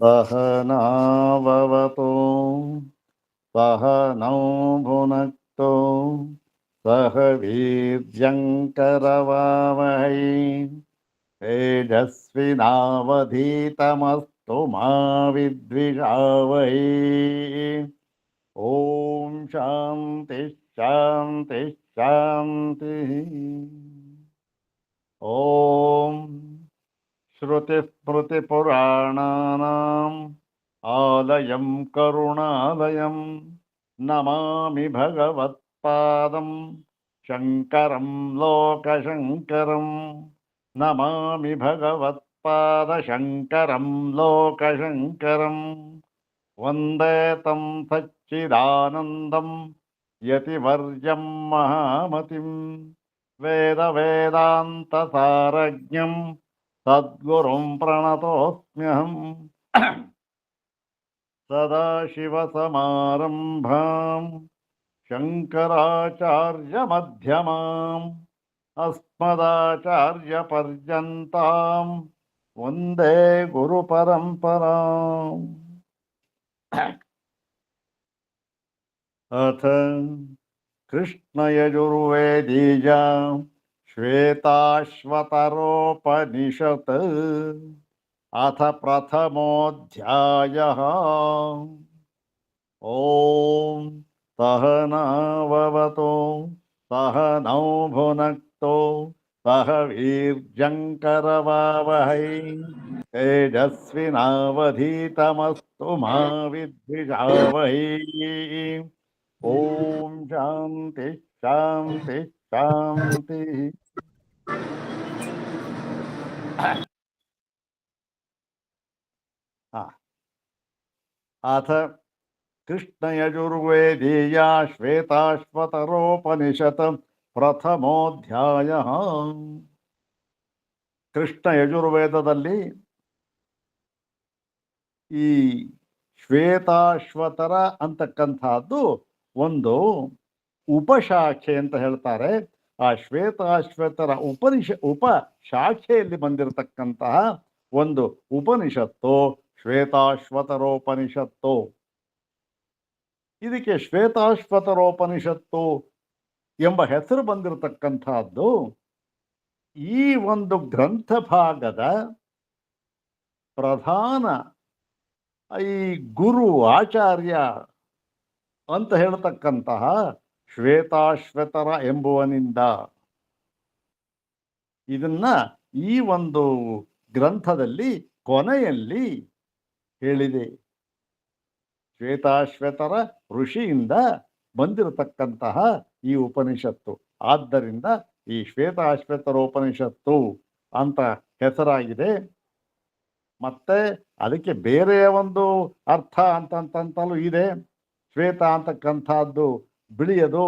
सहनाववतु सहनौ भुनक्तु सह वीर्यङ्करवावहै तेजस्विनावधीतमस्तु मा विद्विषावहै। ॐ शान्ति शान्ति शान्तिः। ॐ श्रुतिस्मृतिपुराणानाम् आलयं करुणालयं नमामि भगवत्पादं शङ्करं लोकशङ्करं। नमामि भगवत्पादशङ्करं लोकशङ्करं। वन्दे तं सच्चिदानन्दं यतिवर्यं महामतिं वेदवेदान्तसारज्ञं सद्गुरुं प्रणतोऽस्म्यहम्। सदाशिवसमारम्भाम् शङ्कराचार्यमध्यमाम् अस्मदाचार्यपर्यन्ताम् वन्दे गुरुपरम्पराम्। अथ कृष्णयजुर्वेदीया श्वेताश्वतरोपनिषत् अथ प्रथमोऽध्यायः। ॐ सहनाववतु सहनौ भुनक्तु सह वीर्यङ्करवावहै तेजस्विनावधीतमस्तु मा विद्विषावहै। ॐ शान्ति शान्ति शान्तिः। अथ कृष्णयजुर्वेदीया श्वेताश्वतरोपनिषत् प्रथमोऽध्यायः। ಕೃಷ್ಣ ಯಜುರ್ವೇದದಲ್ಲಿ ಈ ಶ್ವೇತಾಶ್ವತರ ಅಂತಕ್ಕಂಥದ್ದು ಒಂದು ಉಪಶಾಖೆ ಅಂತ ಹೇಳ್ತಾರೆ. ಆ ಶ್ವೇತಾಶ್ವತರ ಉಪಶಾಖೆಯಲ್ಲಿ ಬಂದಿರತಕ್ಕಂತಹ ಒಂದು ಉಪನಿಷತ್ತು ಶ್ವೇತಾಶ್ವತರೋಪನಿಷತ್ತು. ಇದಕ್ಕೆ ಶ್ವೇತಾಶ್ವತರೋಪನಿಷತ್ತು ಎಂಬ ಹೆಸರು ಬಂದಿರತಕ್ಕಂಥದ್ದು ಈ ಒಂದು ಗ್ರಂಥ ಭಾಗದ ಪ್ರಧಾನ ಈ ಗುರು ಆಚಾರ್ಯ ಅಂತ ಹೇಳ್ತಕ್ಕಂತಹ ಶ್ವೇತಾಶ್ವತರ ಎಂಬುವನಿಂದ ಇದನ್ನ ಈ ಒಂದು ಗ್ರಂಥದಲ್ಲಿ ಕೊನೆಯಲ್ಲಿ ಹೇಳಿದೆ. ಶ್ವೇತಾಶ್ವತರ ಋಷಿಯಿಂದ ಬಂದಿರತಕ್ಕಂತಹ ಈ ಉಪನಿಷತ್ತು. ಆದ್ದರಿಂದ ಈ ಶ್ವೇತಾಶ್ವತರೋಪನಿಷತ್ತು ಅಂತ ಹೆಸರಾಗಿದೆ. ಮತ್ತೆ ಅದಕ್ಕೆ ಬೇರೆಯ ಒಂದು ಅರ್ಥ ಅಂತಂತಲೂ ಇದೆ. ಶ್ವೇತ ಅಂತಕ್ಕಂಥದ್ದು ಬಿಳಿಯದು,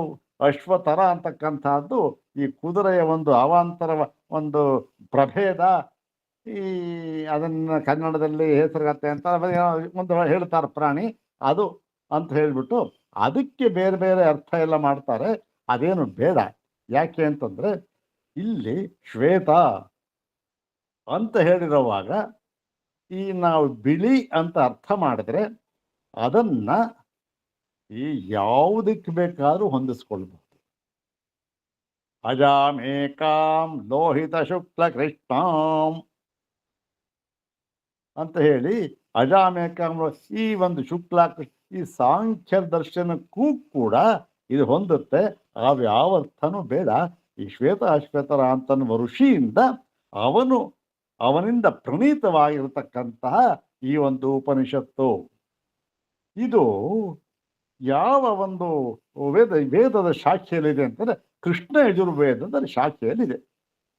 ಅಶ್ವತರ ಅಂತಕ್ಕಂಥದ್ದು ಈ ಕುದುರೆಯ ಒಂದು ಅವಾಂತರ ಒಂದು ಪ್ರಭೇದ. ಈ ಅದನ್ನು ಕನ್ನಡದಲ್ಲಿ ಹೆಸರುಗತ್ತೆ ಅಂತ ಒಂದು ಹೇಳ್ತಾರೆ, ಪ್ರಾಣಿ ಅದು ಅಂತ ಹೇಳ್ಬಿಟ್ಟು ಅದಕ್ಕೆ ಬೇರೆ ಬೇರೆ ಅರ್ಥ ಎಲ್ಲ ಮಾಡ್ತಾರೆ. ಅದೇನು ಬೇಡ. ಯಾಕೆ ಅಂತಂದ್ರೆ ಇಲ್ಲಿ ಶ್ವೇತ ಅಂತ ಹೇಳಿರುವಾಗ ಈ ನಾವು ಬಿಳಿ ಅಂತ ಅರ್ಥ ಮಾಡಿದ್ರೆ ಅದನ್ನ ಈ ಯಾವುದಕ್ಕೆ ಬೇಕಾದ್ರೂ ಹೊಂದಿಸ್ಕೊಳ್ಬಹುದು. ಅಜಾಮೇಕಾಂ ಲೋಹಿತ ಶುಕ್ಲ ಕೃಷ್ಣಾಂ ಅಂತ ಹೇಳಿ ಅಜಾಮೇಕಾಂ ಈ ಒಂದು ಶುಕ್ಲ ಈ ಸಾಂಖ್ಯ ದರ್ಶನಕ್ಕೂ ಕೂಡ ಇದು ಹೊಂದುತ್ತೆ. ಯಾವ ಅರ್ಥನೂ ಬೇಡ. ಈ ಶ್ವೇತಾಶ್ವೇತರ ಅಂತನ್ನುವ ಋಷಿಯಿಂದ ಅವನಿಂದ ಪ್ರಣೀತವಾಗಿರತಕ್ಕಂತಹ ಈ ಒಂದು ಉಪನಿಷತ್ತು ಇದು ಯಾವ ಒಂದು ವೇದದ ಶಾಖೆಯಲ್ಲಿದೆ ಅಂತಂದ್ರೆ ಕೃಷ್ಣ ಯಜುರ್ವೇದದ ಶಾಖೆಯಲ್ಲಿದೆ.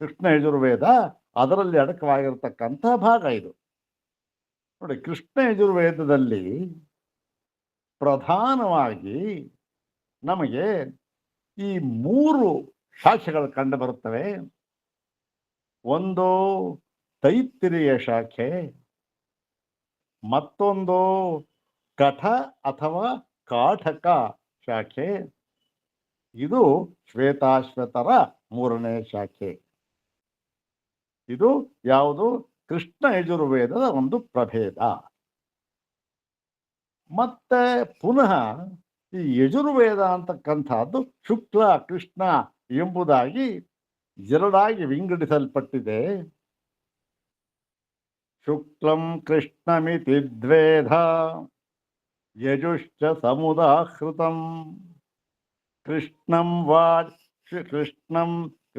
ಕೃಷ್ಣ ಯಜುರ್ವೇದ ಅದರಲ್ಲಿ ಅಡಕವಾಗಿರತಕ್ಕಂತಹ ಭಾಗ ಇದು. ನೋಡಿ, ಕೃಷ್ಣ ಯಜುರ್ವೇದದಲ್ಲಿ ಪ್ರಧಾನವಾಗಿ ನಮಗೆ ಈ 3 ಶಾಖೆಗಳು ಕಂಡು ಬರುತ್ತವೆ. ಒಂದು ತೈತ್ತಿರೀಯ ಶಾಖೆ, ಮತ್ತೊಂದು ಕಠ ಅಥವಾ ಕಾಠಕ ಶಾಖೆ, ಇದು ಶ್ವೇತಾಶ್ವತರ 3ನೇ ಶಾಖೆ. ಇದು ಯಾವುದು? ಕೃಷ್ಣ ಯಜುರ್ವೇದದ ಒಂದು ಪ್ರಭೇದ. ಮತ್ತೆ ಪುನಃ ಈ ಯಜುರ್ವೇದ ಅಂತಕ್ಕಂಥದ್ದು ಶುಕ್ಲ ಕೃಷ್ಣ ಎಂಬುದಾಗಿ ಎರಡಾಗಿ ವಿಂಗಡಿಸಲ್ಪಟ್ಟಿದೆ. ಶುಕ್ಲಂ ಕೃಷ್ಣಮಿತಿ ದ್ವೇಧ ಯಜುಶ್ಚ ಸಮುದಾಹೃತಂ ಕೃಷ್ಣಂ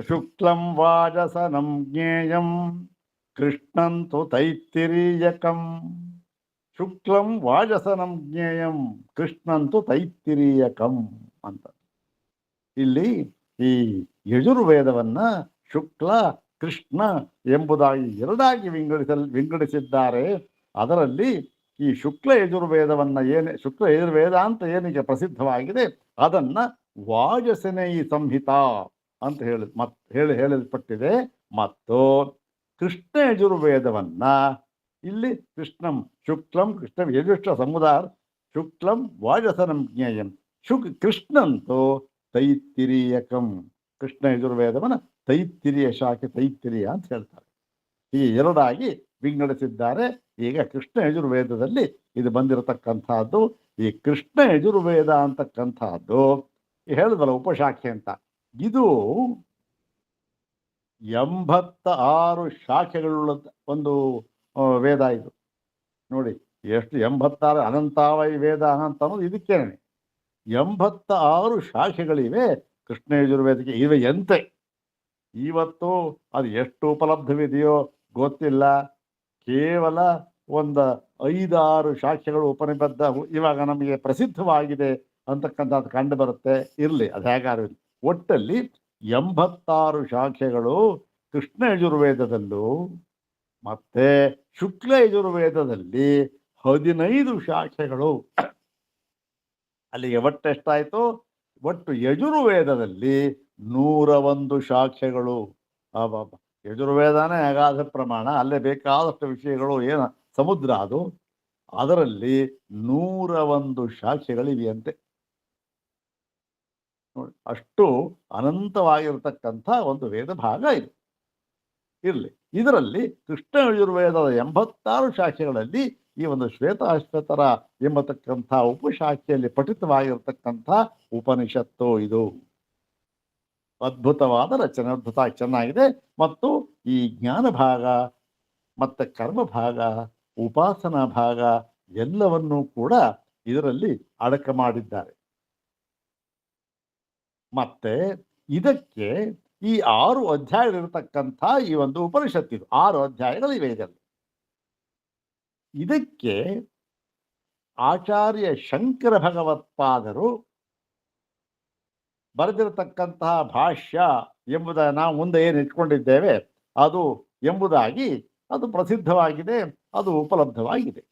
ಶುಕ್ಲಂ ವಾಜಸನಂ ಜ್ಞೇಯಂ ಕೃಷ್ಣಂತು ತೈತ್ತಿರೀಯಕಂ. ಶುಕ್ಲಂ ವಾಜಸನಂ ಜ್ಞೇಯಂ ಕೃಷ್ಣಂತು ತೈತ್ತಿರೀಯಕಂ ಅಂತ. ಇಲ್ಲಿ ಈ ಯಜುರ್ವೇದವನ್ನ ಶುಕ್ಲ ಕೃಷ್ಣ ಎಂಬುದಾಗಿ ಎರಡಾಗಿ ವಿಂಗಡಿಸಿದ್ದಾರೆ. ಅದರಲ್ಲಿ ಈ ಶುಕ್ಲ ಯಜುರ್ವೇದವನ್ನ ಶುಕ್ಲ ಯಜುರ್ವೇದ ಅಂತ ಏನಿಗೆ ಪ್ರಸಿದ್ಧವಾಗಿದೆ ಅದನ್ನ ವಾಜಸನೇಯಿ ಸಂಹಿತಾ ಅಂತ ಹೇಳಲ್ಪಟ್ಟಿದೆ. ಮತ್ತು ಕೃಷ್ಣ ಯಜುರ್ವೇದವನ್ನ ಇಲ್ಲಿ ಶುಕ್ಲಂ ಕೃಷ್ಣಂ ಯಜುಷ್ಟ ಸಮುದಾಯ ಶುಕ್ಲಂ ವಾಜಸನಂ ಜ್ಞೇಯಂ ಕೃಷ್ಣಂತೂ ತೈತ್ತಿರೀಯಕಂ. ಕೃಷ್ಣ ಯಜುರ್ವೇದವನ್ನ ತೈತ್ತಿರಿಯ ಶಾಖೆ ತೈತ್ತಿರಿಯ ಅಂತ ಹೇಳ್ತಾರೆ. ಈ ಎರಡಾಗಿ ವಿಂಗಡಿಸಿದ್ದಾರೆ. ಈಗ ಕೃಷ್ಣ ಯಜುರ್ವೇದದಲ್ಲಿ ಇದು ಬಂದಿರತಕ್ಕಂಥದ್ದು. ಈ ಕೃಷ್ಣ ಯಜುರ್ವೇದ ಅಂತಕ್ಕಂಥದ್ದು ಹೇಳಿದ್ವಲ್ಲ ಉಪಶಾಖೆ ಅಂತ, ಇದು 86 ಶಾಖೆಗಳುಳ್ಳ ಒಂದು ವೇದ. ಇದು ನೋಡಿ ಎಷ್ಟು 86 ಅನಂತಾವೈ ವೇದ ಅಂತ ಅನ್ನೋದು ಇದಕ್ಕೇನೆ. 86 ಶಾಖೆಗಳಿವೆ ಕೃಷ್ಣ ಯಜುರ್ವೇದಕ್ಕೆ. ಇವೆ ಎಂತೆ ಇವತ್ತು ಅದು ಎಷ್ಟು ಉಪಲಬ್ಧವಿದೆಯೋ ಗೊತ್ತಿಲ್ಲ. ಕೇವಲ ಒಂದು 5-6 ಶಾಖೆಗಳು ಉಪನಿಬದ್ಧ ಇವಾಗ ನಮಗೆ ಪ್ರಸಿದ್ಧವಾಗಿದೆ ಅಂತಕ್ಕಂಥದ್ದು ಕಂಡು ಬರುತ್ತೆ. ಇರಲಿ, ಅದು ಹೇಗಾರು ಒಟ್ಟಲ್ಲಿ 86 ಶಾಖೆಗಳು ಕೃಷ್ಣ ಯಜುರ್ವೇದದಲ್ಲೂ ಮತ್ತೆ ಶುಕ್ಲ ಯಜುರ್ವೇದದಲ್ಲಿ 15 ಶಾಖೆಗಳು. ಅಲ್ಲಿಗೆ ಒಟ್ಟೆಷ್ಟಾಯಿತು? ಒಟ್ಟು ಯಜುರ್ವೇದದಲ್ಲಿ 101 ಶಾಖೆಗಳು. ಯಜುರ್ವೇದನೇ ಅಗಾಧ ಪ್ರಮಾಣ, ಅಲ್ಲೇ ಬೇಕಾದಷ್ಟು ವಿಷಯಗಳು, ಏನು ಸಮುದ್ರ ಅದು. ಅದರಲ್ಲಿ 101 ಶಾಖೆಗಳಿವೆಯಂತೆ. ನೋಡಿ, ಅಷ್ಟು ಅನಂತವಾಗಿರತಕ್ಕಂಥ ಒಂದು ವೇದ ಭಾಗ ಇದು. ಇರಲಿ, ಇದರಲ್ಲಿ ಕೃಷ್ಣ ಯಜುರ್ವೇದದ 86 ಶಾಖೆಗಳಲ್ಲಿ ಈ ಒಂದು ಶ್ವೇತಾಶ್ವತರ ಎಂಬತಕ್ಕಂಥ ಉಪಶಾಖೆಯಲ್ಲಿ ಪಠಿತವಾಗಿರತಕ್ಕಂಥ ಉಪನಿಷತ್ತು ಇದು. ಅದ್ಭುತವಾದ ರಚನೆ, ಅದ್ಭುತವಾಗಿ ಚೆನ್ನಾಗಿದೆ. ಮತ್ತು ಈ ಜ್ಞಾನ ಭಾಗ ಮತ್ತು ಕರ್ಮ ಭಾಗ, ಉಪಾಸನಾ ಭಾಗ ಎಲ್ಲವನ್ನೂ ಕೂಡ ಇದರಲ್ಲಿ ಅಡಕ ಮಾಡಿದ್ದಾರೆ. ಮತ್ತೆ ಇದಕ್ಕೆ ಈ 6 ಅಧ್ಯಾಯಗಳಿರತಕ್ಕಂಥ ಈ ಒಂದು ಉಪನಿಷತ್ತಿದು 6 ಅಧ್ಯಾಯಗಳಿವೆ ಇದರಲ್ಲಿ. ಇದಕ್ಕೆ ಆಚಾರ್ಯ ಶಂಕರ ಭಗವತ್ಪಾದರು ಬರೆದಿರತಕ್ಕಂತಹ ಭಾಷ್ಯ ಎಂಬುದನ್ನು ನಾವು ಮುಂದೆ ಏನು ಇಟ್ಕೊಂಡಿದ್ದೇವೆ ಅದು ಎಂಬುದಾಗಿ ಅದು ಪ್ರಸಿದ್ಧವಾಗಿದೆ, ಅದು ಉಪಲಬ್ಧವಾಗಿದೆ.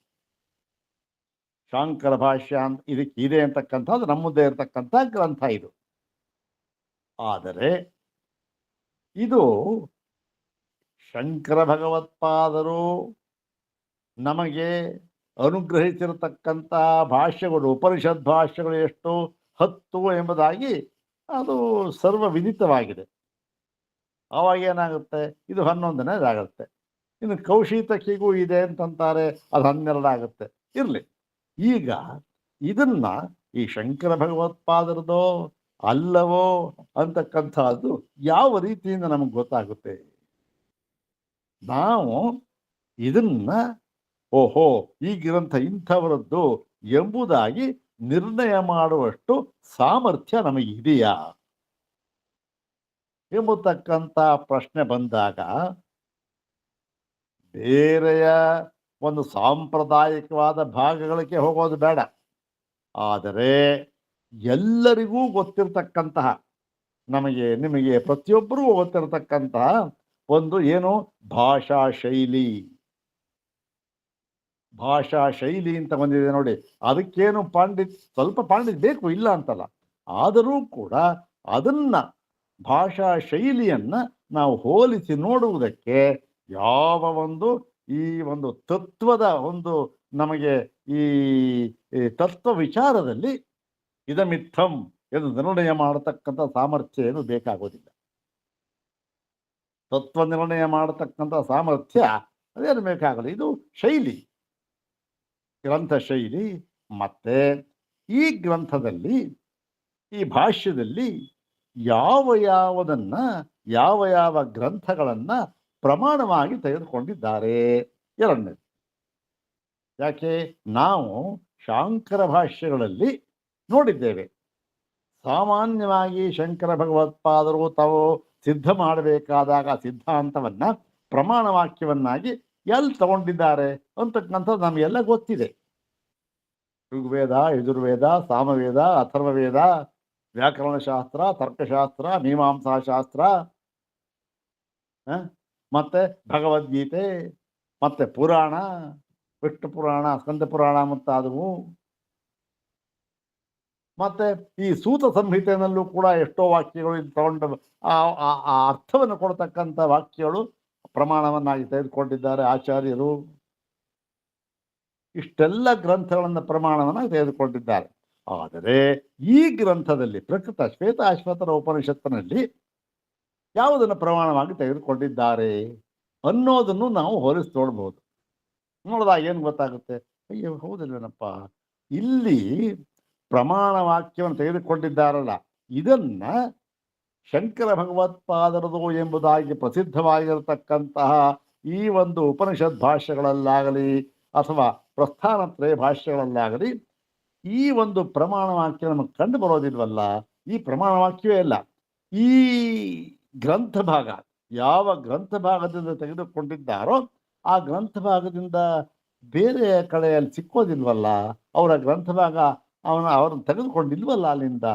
ಶಾಂಕರ ಭಾಷ್ಯ ಅಂತ ಇದಕ್ಕೆ ಇದೆ ಅಂತಕ್ಕಂಥದ್ದು ನಮ್ಮ ಮುಂದೆ ಇರತಕ್ಕಂಥ ಗ್ರಂಥ ಇದು. ಆದರೆ ಇದು ಶಂಕರ ಭಗವತ್ಪಾದರು ನಮಗೆ ಅನುಗ್ರಹಿಸಿರತಕ್ಕಂಥ ಭಾಷ್ಯಗಳು, ಉಪನಿಷತ್ ಭಾಷ್ಯಗಳು ಎಷ್ಟು 10 ಎಂಬುದಾಗಿ ಅದು ಸರ್ವ ವಿದಿತವಾಗಿದೆ. ಆವಾಗ ಏನಾಗುತ್ತೆ, ಇದು 11ನೇದಾಗುತ್ತೆ. ಇನ್ನು ಕೌಶಿತಕಿಗೂ ಇದೆ ಅಂತಂತಾರೆ, ಅದು 12 ಆಗುತ್ತೆ. ಇರಲಿ, ಈಗ ಇದನ್ನ ಈ ಶಂಕರ ಭಗವತ್ಪಾದರದೋ ಅಲ್ಲವೋ ಅಂತಕ್ಕಂಥದ್ದು ಯಾವ ರೀತಿಯಿಂದ ನಮಗೆ ಗೊತ್ತಾಗುತ್ತೆ? ನಾವು ಇದನ್ನ ಓಹೋ ಈ ಗ್ರಂಥ ಇಂಥವರದ್ದು ಎಂಬುದಾಗಿ ನಿರ್ಣಯ ಮಾಡುವಷ್ಟು ಸಾಮರ್ಥ್ಯ ನಮಗಿದೆಯಾ ಎಂಬತಕ್ಕಂಥ ಪ್ರಶ್ನೆ ಬಂದಾಗ ಬೇರೆಯ ಒಂದು ಸಾಂಪ್ರದಾಯಿಕವಾದ ಭಾಗಗಳಿಗೆ ಹೋಗೋದು ಬೇಡ. ಆದರೆ ಎಲ್ಲರಿಗೂ ಗೊತ್ತಿರತಕ್ಕಂತಹ, ನಿಮಗೆ ಪ್ರತಿಯೊಬ್ಬರಿಗೂ ಗೊತ್ತಿರತಕ್ಕಂತಹ ಒಂದು ಏನು ಭಾಷಾ ಶೈಲಿ ಅಂತ ಬಂದಿದೆ ನೋಡಿ. ಅದಕ್ಕೇನು ಸ್ವಲ್ಪ ಪಾಂಡಿತ್ ಬೇಕು, ಇಲ್ಲ ಅಂತಲ್ಲ. ಆದರೂ ಕೂಡ ಅದನ್ನ ಭಾಷಾ ಶೈಲಿಯನ್ನ ನಾವು ಹೋಲಿಸಿ ನೋಡುವುದಕ್ಕೆ ಯಾವ ಒಂದು ಈ ಒಂದು ತತ್ವದ ಒಂದು ನಮಗೆ ಈ ತತ್ವ ವಿಚಾರದಲ್ಲಿ ಇದಮಿತ್ತಂ ಎಂದು ನಿರ್ಣಯ ಮಾಡತಕ್ಕಂಥ ಸಾಮರ್ಥ್ಯ ಏನು ಬೇಕಾಗೋದಿಲ್ಲ. ತತ್ವ ನಿರ್ಣಯ ಮಾಡತಕ್ಕಂಥ ಸಾಮರ್ಥ್ಯ ಅದೇನು ಬೇಕಾಗಲ್ಲ. ಇದು ಶೈಲಿ, ಗ್ರಂಥ ಶೈಲಿ, ಮತ್ತೆ ಈ ಗ್ರಂಥದಲ್ಲಿ, ಈ ಭಾಷ್ಯದಲ್ಲಿ ಯಾವ ಯಾವುದನ್ನ, ಯಾವ ಯಾವ ಗ್ರಂಥಗಳನ್ನ ಪ್ರಮಾಣವಾಗಿ ತೆಗೆದುಕೊಂಡಿದ್ದಾರೆ. ಎರಡನೇದು, ಯಾಕೆ ನಾವು ಶಾಂಕರ ಭಾಷ್ಯಗಳಲ್ಲಿ ನೋಡಿದ್ದೇವೆ, ಸಾಮಾನ್ಯವಾಗಿ ಶಂಕರ ಭಗವತ್ಪಾದರು ತಾವು ಸಿದ್ಧ ಮಾಡಬೇಕಾದಾಗ ಸಿದ್ಧಾಂತವನ್ನ ಪ್ರಮಾಣ ವಾಕ್ಯವನ್ನಾಗಿ ಎಲ್ಲಿ ತಗೊಂಡಿದ್ದಾರೆ ಅಂತಕ್ಕಂಥದ್ದು ನಮಗೆಲ್ಲ ಗೊತ್ತಿದೆ. ಋಗ್ವೇದ, ಯಜುರ್ವೇದ, ಸಾಮವೇದ, ಅಥರ್ವವೇದ, ವ್ಯಾಕರಣಶಾಸ್ತ್ರ, ತರ್ಕಶಾಸ್ತ್ರ, ಮೀಮಾಂಸಾಶಾಸ್ತ್ರ, ಮತ್ತೆ ಭಗವದ್ಗೀತೆ, ಮತ್ತೆ ಪುರಾಣ, ವಿಷ್ಣು ಪುರಾಣ, ಸ್ಕಂದ ಪುರಾಣ ಮುಂತಾದವು. ಮತ್ತೆ ಈ ಸೂತ ಸಂಹಿತೆಯಲ್ಲೂ ಕೂಡ ಎಷ್ಟೋ ವಾಕ್ಯಗಳು ತಗೊಂಡು ಆ ಅರ್ಥವನ್ನು ಕೊಡ್ತಕ್ಕಂಥ ವಾಕ್ಯಗಳು ಪ್ರಮಾಣವನ್ನಾಗಿ ತೆಗೆದುಕೊಂಡಿದ್ದಾರೆ ಆಚಾರ್ಯರು. ಇಷ್ಟೆಲ್ಲ ಗ್ರಂಥಗಳನ್ನು ಪ್ರಮಾಣವನ್ನಾಗಿ ತೆಗೆದುಕೊಂಡಿದ್ದಾರೆ. ಆದರೆ ಈ ಗ್ರಂಥದಲ್ಲಿ ಪ್ರಕೃತ ಶ್ವೇತಾಶ್ವತರ ಉಪನಿಷತ್ತಿನಲ್ಲಿ ಯಾವುದನ್ನು ಪ್ರಮಾಣವಾಗಿ ತೆಗೆದುಕೊಂಡಿದ್ದಾರೆ ಅನ್ನೋದನ್ನು ನಾವು ಹೋಲಿಸಿ ನೋಡ್ಬೋದು. ನೋಡಿದಾಗ ಏನು ಗೊತ್ತಾಗುತ್ತೆ, ಅಯ್ಯೋ ಹೌದಲ್ವೇನಪ್ಪ, ಇಲ್ಲಿ ಪ್ರಮಾಣ ವಾಕ್ಯವನ್ನು ತೆಗೆದುಕೊಂಡಿದ್ದಾರಲ್ಲ, ಇದನ್ನ ಶಂಕರ ಭಗವತ್ಪಾದರದು ಎಂಬುದಾಗಿ ಪ್ರಸಿದ್ಧವಾಗಿರತಕ್ಕಂತಹ ಈ ಒಂದು ಉಪನಿಷತ್ ಭಾಷ್ಯಗಳಲ್ಲಾಗಲಿ ಅಥವಾ ಪ್ರಸ್ಥಾನತ್ರಯ ಭಾಷ್ಯಗಳಲ್ಲಾಗಲಿ ಈ ಒಂದು ಪ್ರಮಾಣ ವಾಕ್ಯ ನಮಗೆ ಕಂಡು ಬರೋದಿಲ್ವಲ್ಲ. ಈ ಪ್ರಮಾಣ ವಾಕ್ಯವೇ ಇಲ್ಲ. ಈ ಗ್ರಂಥ ಭಾಗ ಯಾವ ಗ್ರಂಥ ಭಾಗದಿಂದ ತೆಗೆದುಕೊಂಡಿದ್ದಾರೋ ಆ ಗ್ರಂಥ ಭಾಗದಿಂದ ಬೇರೆ ಕಡೆಯಲ್ಲಿ ಸಿಕ್ಕೋದಿಲ್ವಲ್ಲ. ಅವರ ಗ್ರಂಥ ಭಾಗ ಅವ್ರನ್ನ ತೆಗೆದುಕೊಂಡಿಲ್ವಲ್ಲ ಅಲ್ಲಿಂದ.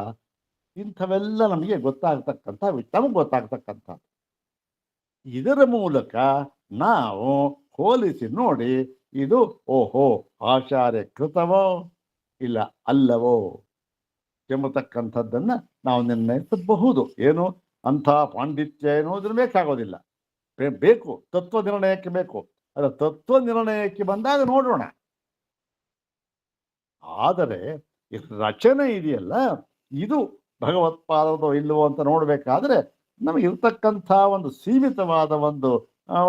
ಇಂಥವೆಲ್ಲ ನಮಗೆ ಗೊತ್ತಾಗ್ತಕ್ಕಂಥ, ನಮಗೆ ಗೊತ್ತಾಗ್ತಕ್ಕಂಥ. ಇದರ ಮೂಲಕ ನಾವು ಹೋಲಿಸಿ ನೋಡಿ, ಇದು ಓಹೋ ಆಚಾರ್ಯ ಕೃತವೋ ಇಲ್ಲ ಅಲ್ಲವೋ ಎಂಬತಕ್ಕಂಥದ್ದನ್ನು ನಾವು ನಿರ್ಣಯಿಸಬಹುದು. ಏನು ಅಂಥ ಪಾಂಡಿತ್ಯ ಎನ್ನುವುದನ್ನು ಬೇಕಾಗೋದಿಲ್ಲ, ಬೇಕು ತತ್ವ ನಿರ್ಣಯಕ್ಕೆ ಬೇಕು. ಅದರ ತತ್ವ ನಿರ್ಣಯಕ್ಕೆ ಬಂದಾಗ ನೋಡೋಣ. ಆದರೆ ರಚನೆ ಇದೆಯಲ್ಲ, ಇದು ಭಗವತ್ಪಾದೋ ಇಲ್ಲವೋ ಅಂತ ನೋಡಬೇಕಾದ್ರೆ ನಮಗೆ ಇರ್ತಕ್ಕಂಥ ಒಂದು ಸೀಮಿತವಾದ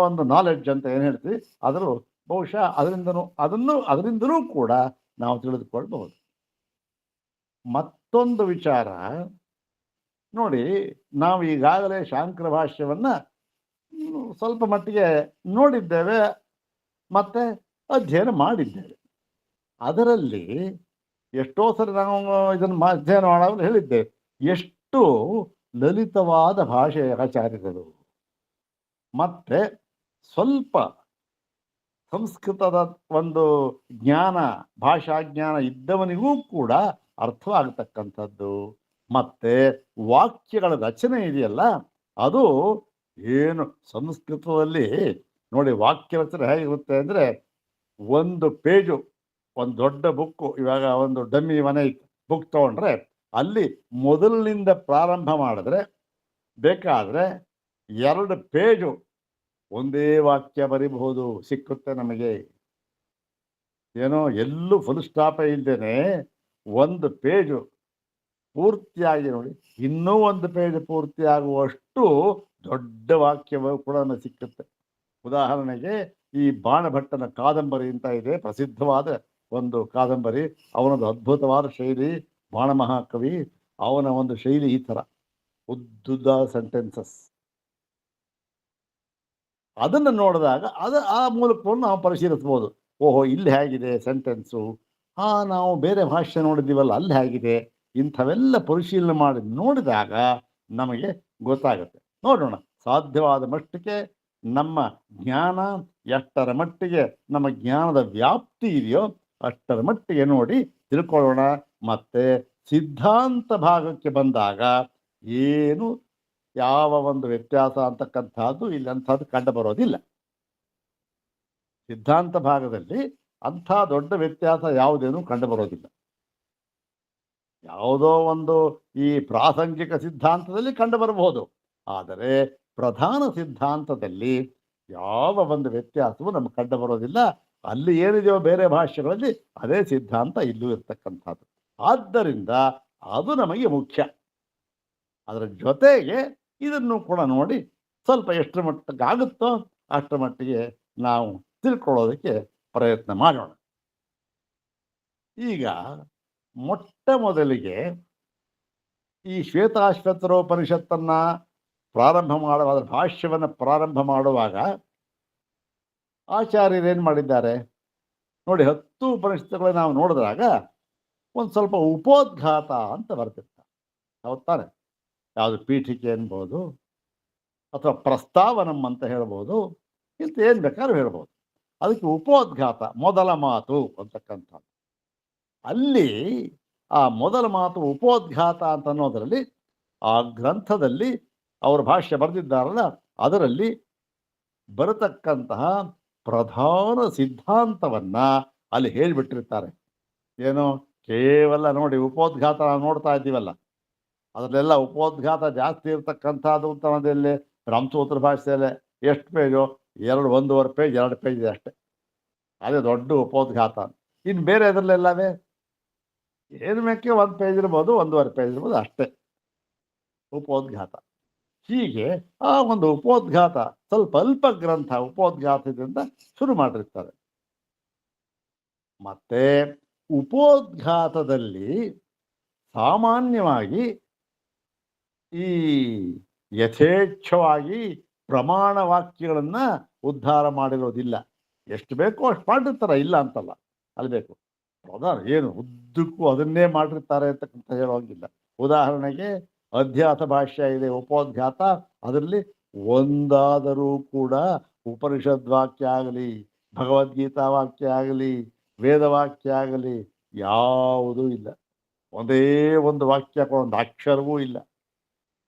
ಒಂದು ನಾಲೆಡ್ಜ್ ಅಂತ ಏನು ಹೇಳ್ತೀವಿ, ಅದರ ಬಹುಶಃ ಅದರಿಂದಲೂ ಕೂಡ ನಾವು ತಿಳಿದುಕೊಳ್ಬಹುದು. ಮತ್ತೊಂದು ವಿಚಾರ ನೋಡಿ, ನಾವು ಈಗಾಗಲೇ ಶಾಂಕರ ಭಾಷ್ಯವನ್ನ ಸ್ವಲ್ಪ ಮಟ್ಟಿಗೆ ನೋಡಿದ್ದೇವೆ, ಮತ್ತೆ ಅಧ್ಯಯನ ಮಾಡಿದ್ದೇವೆ. ಅದರಲ್ಲಿ ಎಷ್ಟೋ ಸರಿ ನಾವು ಇದನ್ನು ಅಧ್ಯಯನ ಮಾಡಲು ಹೇಳಿದ್ದೇವೆ, ಎಷ್ಟು ಲಲಿತವಾದ ಭಾಷೆಯ ಆಚಾರ್ಯಗಳು. ಮತ್ತೆ ಸ್ವಲ್ಪ ಸಂಸ್ಕೃತದ ಒಂದು ಜ್ಞಾನ, ಭಾಷಾ ಜ್ಞಾನ ಇದ್ದವನಿಗೂ ಕೂಡ ಅರ್ಥವಾಗತಕ್ಕಂಥದ್ದು. ಮತ್ತೆ ವಾಕ್ಯಗಳ ರಚನೆ ಇದೆಯಲ್ಲ, ಅದು ಏನು ಸಂಸ್ಕೃತದಲ್ಲಿ ನೋಡಿ ವಾಕ್ಯ ರಚನೆ ಹೇಗಿರುತ್ತೆ ಅಂದರೆ, ಒಂದು ಪೇಜು, ಒಂದು ದೊಡ್ಡ ಬುಕ್ಕು, ಇವಾಗ ಒಂದು ಡಮ್ಮಿ ಮನೆ ಬುಕ್ ತಗೊಂಡ್ರೆ ಅಲ್ಲಿ ಮೊದಲಿನಿಂದ ಪ್ರಾರಂಭ ಮಾಡಿದ್ರೆ ಬೇಕಾದರೆ 2 ಪೇಜು ಒಂದೇ ವಾಕ್ಯ ಬರೀಬಹುದು, ಸಿಕ್ಕುತ್ತೆ ನಮಗೆ. ಏನೋ ಎಲ್ಲೂ ಫುಲ್ ಸ್ಟಾಪೇ ಇಲ್ದೇನೆ ಒಂದು ಪೇಜು ಪೂರ್ತಿಯಾಗಿ ನೋಡಿ, ಇನ್ನೂ ಒಂದು ಪೇಜ್ ಪೂರ್ತಿಯಾಗುವಷ್ಟು ದೊಡ್ಡ ವಾಕ್ಯವು ಕೂಡ ನಮಗೆ ಸಿಕ್ಕುತ್ತೆ. ಉದಾಹರಣೆಗೆ ಈ ಬಾಣಭಟ್ಟನ ಕಾದಂಬರಿ ಅಂತ ಇದೆ, ಪ್ರಸಿದ್ಧವಾದ ಒಂದು ಕಾದಂಬರಿ. ಅವನದು ಅದ್ಭುತವಾದ ಶೈಲಿ, ಬಾಣ ಮಹಾಕವಿ. ಅವನ ಒಂದು ಶೈಲಿ ಈ ಥರ ಉದ್ದುದ್ದ ಸೆಂಟೆನ್ಸಸ್. ಅದನ್ನು ನೋಡಿದಾಗ ಆ ಮೂಲಕವನ್ನು ನಾವು ಪರಿಶೀಲಿಸ್ಬೋದು. ಓಹೋ, ಇಲ್ಲಿ ಹೇಗಿದೆ ಸೆಂಟೆನ್ಸು, ನಾವು ಬೇರೆ ಭಾಷೆ ನೋಡಿದ್ದೀವಲ್ಲ ಅಲ್ಲಿ ಹೇಗಿದೆ, ಇಂಥವೆಲ್ಲ ಪರಿಶೀಲನೆ ಮಾಡಿ ನೋಡಿದಾಗ ನಮಗೆ ಗೊತ್ತಾಗುತ್ತೆ. ನೋಡೋಣ, ಸಾಧ್ಯವಾದ ಮಟ್ಟಿಗೆ ನಮ್ಮ ಜ್ಞಾನ ಎಷ್ಟರ ಮಟ್ಟಿಗೆ ನಮ್ಮ ಜ್ಞಾನದ ವ್ಯಾಪ್ತಿ ಇದೆಯೋ ಅಷ್ಟರ ಮಟ್ಟಿಗೆ ನೋಡಿ ತಿಳ್ಕೊಳ್ಳೋಣ. ಮತ್ತೆ ಸಿದ್ಧಾಂತ ಭಾಗಕ್ಕೆ ಬಂದಾಗ ಏನು ಯಾವ ಒಂದು ವ್ಯತ್ಯಾಸ ಅಂತಕ್ಕಂಥದ್ದು ಇಲ್ಲಿ ಅಂಥದ್ದು ಕಂಡು ಬರೋದಿಲ್ಲ. ಸಿದ್ಧಾಂತ ಭಾಗದಲ್ಲಿ ಅಂಥ ದೊಡ್ಡ ವ್ಯತ್ಯಾಸ ಯಾವುದೇನೂ ಕಂಡು ಬರೋದಿಲ್ಲ. ಯಾವುದೋ ಒಂದು ಈ ಪ್ರಾಸಂಗಿಕ ಸಿದ್ಧಾಂತದಲ್ಲಿ ಕಂಡು ಬರಬಹುದು, ಆದರೆ ಪ್ರಧಾನ ಸಿದ್ಧಾಂತದಲ್ಲಿ ಯಾವ ಒಂದು ವ್ಯತ್ಯಾಸವೂ ನಮಗೆ ಕಂಡು ಬರೋದಿಲ್ಲ. ಅಲ್ಲಿ ಏನಿದೆಯೋ ಬೇರೆ ಭಾಷೆಗಳಲ್ಲಿ ಅದೇ ಸಿದ್ಧಾಂತ ಇಲ್ಲೂ ಇರ್ತಕ್ಕಂಥದ್ದು. ಆದ್ದರಿಂದ ಅದು ನಮಗೆ ಮುಖ್ಯ. ಅದರ ಜೊತೆಗೆ ಇದನ್ನು ಕೂಡ ನೋಡಿ ಸ್ವಲ್ಪ ಎಷ್ಟರ ಮಟ್ಟಿಗೆ ಆಗುತ್ತೋ ಅಷ್ಟರ ಮಟ್ಟಿಗೆ ನಾವು ತಿಳ್ಕೊಳ್ಳೋದಕ್ಕೆ ಪ್ರಯತ್ನ ಮಾಡೋಣ. ಈಗ ಮೊಟ್ಟ ಮೊದಲಿಗೆ ಈ ಶ್ವೇತಾಶ್ವತರೋಪನಿಷತ್ತನ್ನ ಪ್ರಾರಂಭ ಮಾಡುವ ಅದರ ಭಾಷ್ಯವನ್ನು ಪ್ರಾರಂಭ ಮಾಡುವಾಗ ಆಚಾರ್ಯರೇನು ಮಾಡಿದ್ದಾರೆ ನೋಡಿ. 10 ಉಪನಿಷತ್ತುಗಳನ್ನ ನಾವು ನೋಡಿದಾಗ ಒಂದು ಸ್ವಲ್ಪ ಉಪೋದ್ಘಾತ ಅಂತ ಬರ್ತಿರ್ತಾರೆ. ಹೌದು ತಾನೆ? ಯಾವುದು ಪೀಠಿಕೆ ಅನ್ಬೋದು, ಅಥವಾ ಪ್ರಸ್ತಾವನಂ ಅಂತ ಹೇಳ್ಬೋದು, ಇಂತ ಏನು ಬೇಕಾದ್ರೂ ಹೇಳ್ಬೋದು. ಅದಕ್ಕೆ ಉಪೋದ್ಘಾತ, ಮೊದಲ ಮಾತು ಅಂತಕ್ಕಂಥದ್ದು. ಅಲ್ಲಿ ಆ ಮೊದಲ ಮಾತು ಉಪೋದ್ಘಾತ ಅಂತ ಅನ್ನೋದರಲ್ಲಿ ಆ ಗ್ರಂಥದಲ್ಲಿ ಅವರು ಭಾಷ್ಯ ಬರೆದಿದ್ದಾರಲ್ಲ, ಅದರಲ್ಲಿ ಬರತಕ್ಕಂತಹ ಪ್ರಧಾನ ಸಿದ್ಧಾಂತವನ್ನ ಅಲ್ಲಿ ಹೇಳಿಬಿಟ್ಟಿರ್ತಾರೆ. ಏನು ಕೇವಲ ನೋಡಿ, ಉಪೋದ್ಘಾತ ನಾವು ನೋಡ್ತಾ ಇದ್ದೀವಲ್ಲ, ಅದರಲ್ಲೆಲ್ಲ ಉಪೋದ್ಘಾತ ಜಾಸ್ತಿ ಇರ್ತಕ್ಕಂಥದ್ದು ಅಂತ ಅನ್ನೋದಲ್ಲಿ ಬ್ರಹ್ಮಸೂತ್ರ ಭಾಷೆಯಲ್ಲೇ ಎಷ್ಟು ಪೇಜು? 1.5 ಪೇಜ್ 2 ಪೇಜ್ ಇದೆ ಅಷ್ಟೇ. ಅದೇ ದೊಡ್ಡ ಉಪೋದ್ಘಾತ. ಇನ್ನು ಬೇರೆ ಅದರಲ್ಲೆಲ್ಲವೇ ಏನು ಬೇಕೆ 1 ಪೇಜ್ ಇರ್ಬೋದು, 1.5 ಪೇಜ್ ಇರ್ಬೋದು, ಅಷ್ಟೇ ಉಪೋದ್ಘಾತ. ಹೀಗೆ ಆ ಒಂದು ಉಪೋದ್ಘಾತ ಸ್ವಲ್ಪ ಅಲ್ಪ ಗ್ರಂಥ ಉಪೋದ್ಘಾತದಿಂದ ಶುರು ಮಾಡಿರ್ತಾರೆ. ಮತ್ತೆ ಉಪೋದ್ಘಾತದಲ್ಲಿ ಸಾಮಾನ್ಯವಾಗಿ ಈ ಯಥೇಚ್ಛವಾಗಿ ಪ್ರಮಾಣ ವಾಕ್ಯಗಳನ್ನ ಉದ್ಧಾರ ಮಾಡಿರೋದಿಲ್ಲ. ಎಷ್ಟು ಬೇಕೋ ಅಷ್ಟು ಮಾಡಿರ್ತಾರೆ, ಇಲ್ಲ ಅಂತಲ್ಲ. ಅಲ್ಲಿ ಬೇಕು ಪ್ರಧಾನ ಏನು ಉದ್ದಕ್ಕೂ ಅದನ್ನೇ ಮಾಡಿರ್ತಾರೆ ಅಂತಕ್ಕಂಥ ಹೇಳೋಂಗಿಲ್ಲ. ಉದಾಹರಣೆಗೆ ಅಧ್ಯಾಸ ಭಾಷ್ಯ ಇದೆ, ಉಪೋದ್ಘಾತ. ಅದರಲ್ಲಿ ಒಂದಾದರೂ ಕೂಡ ಉಪನಿಷದ್ ವಾಕ್ಯ ಆಗಲಿ, ಭಗವದ್ಗೀತಾ ವಾಕ್ಯ ಆಗಲಿ, ವೇದವಾಕ್ಯ ಆಗಲಿ ಯಾವುದೂ ಇಲ್ಲ. ಒಂದೇ ಒಂದು ವಾಕ್ಯ, ಒಂದು ಅಕ್ಷರವೂ ಇಲ್ಲ.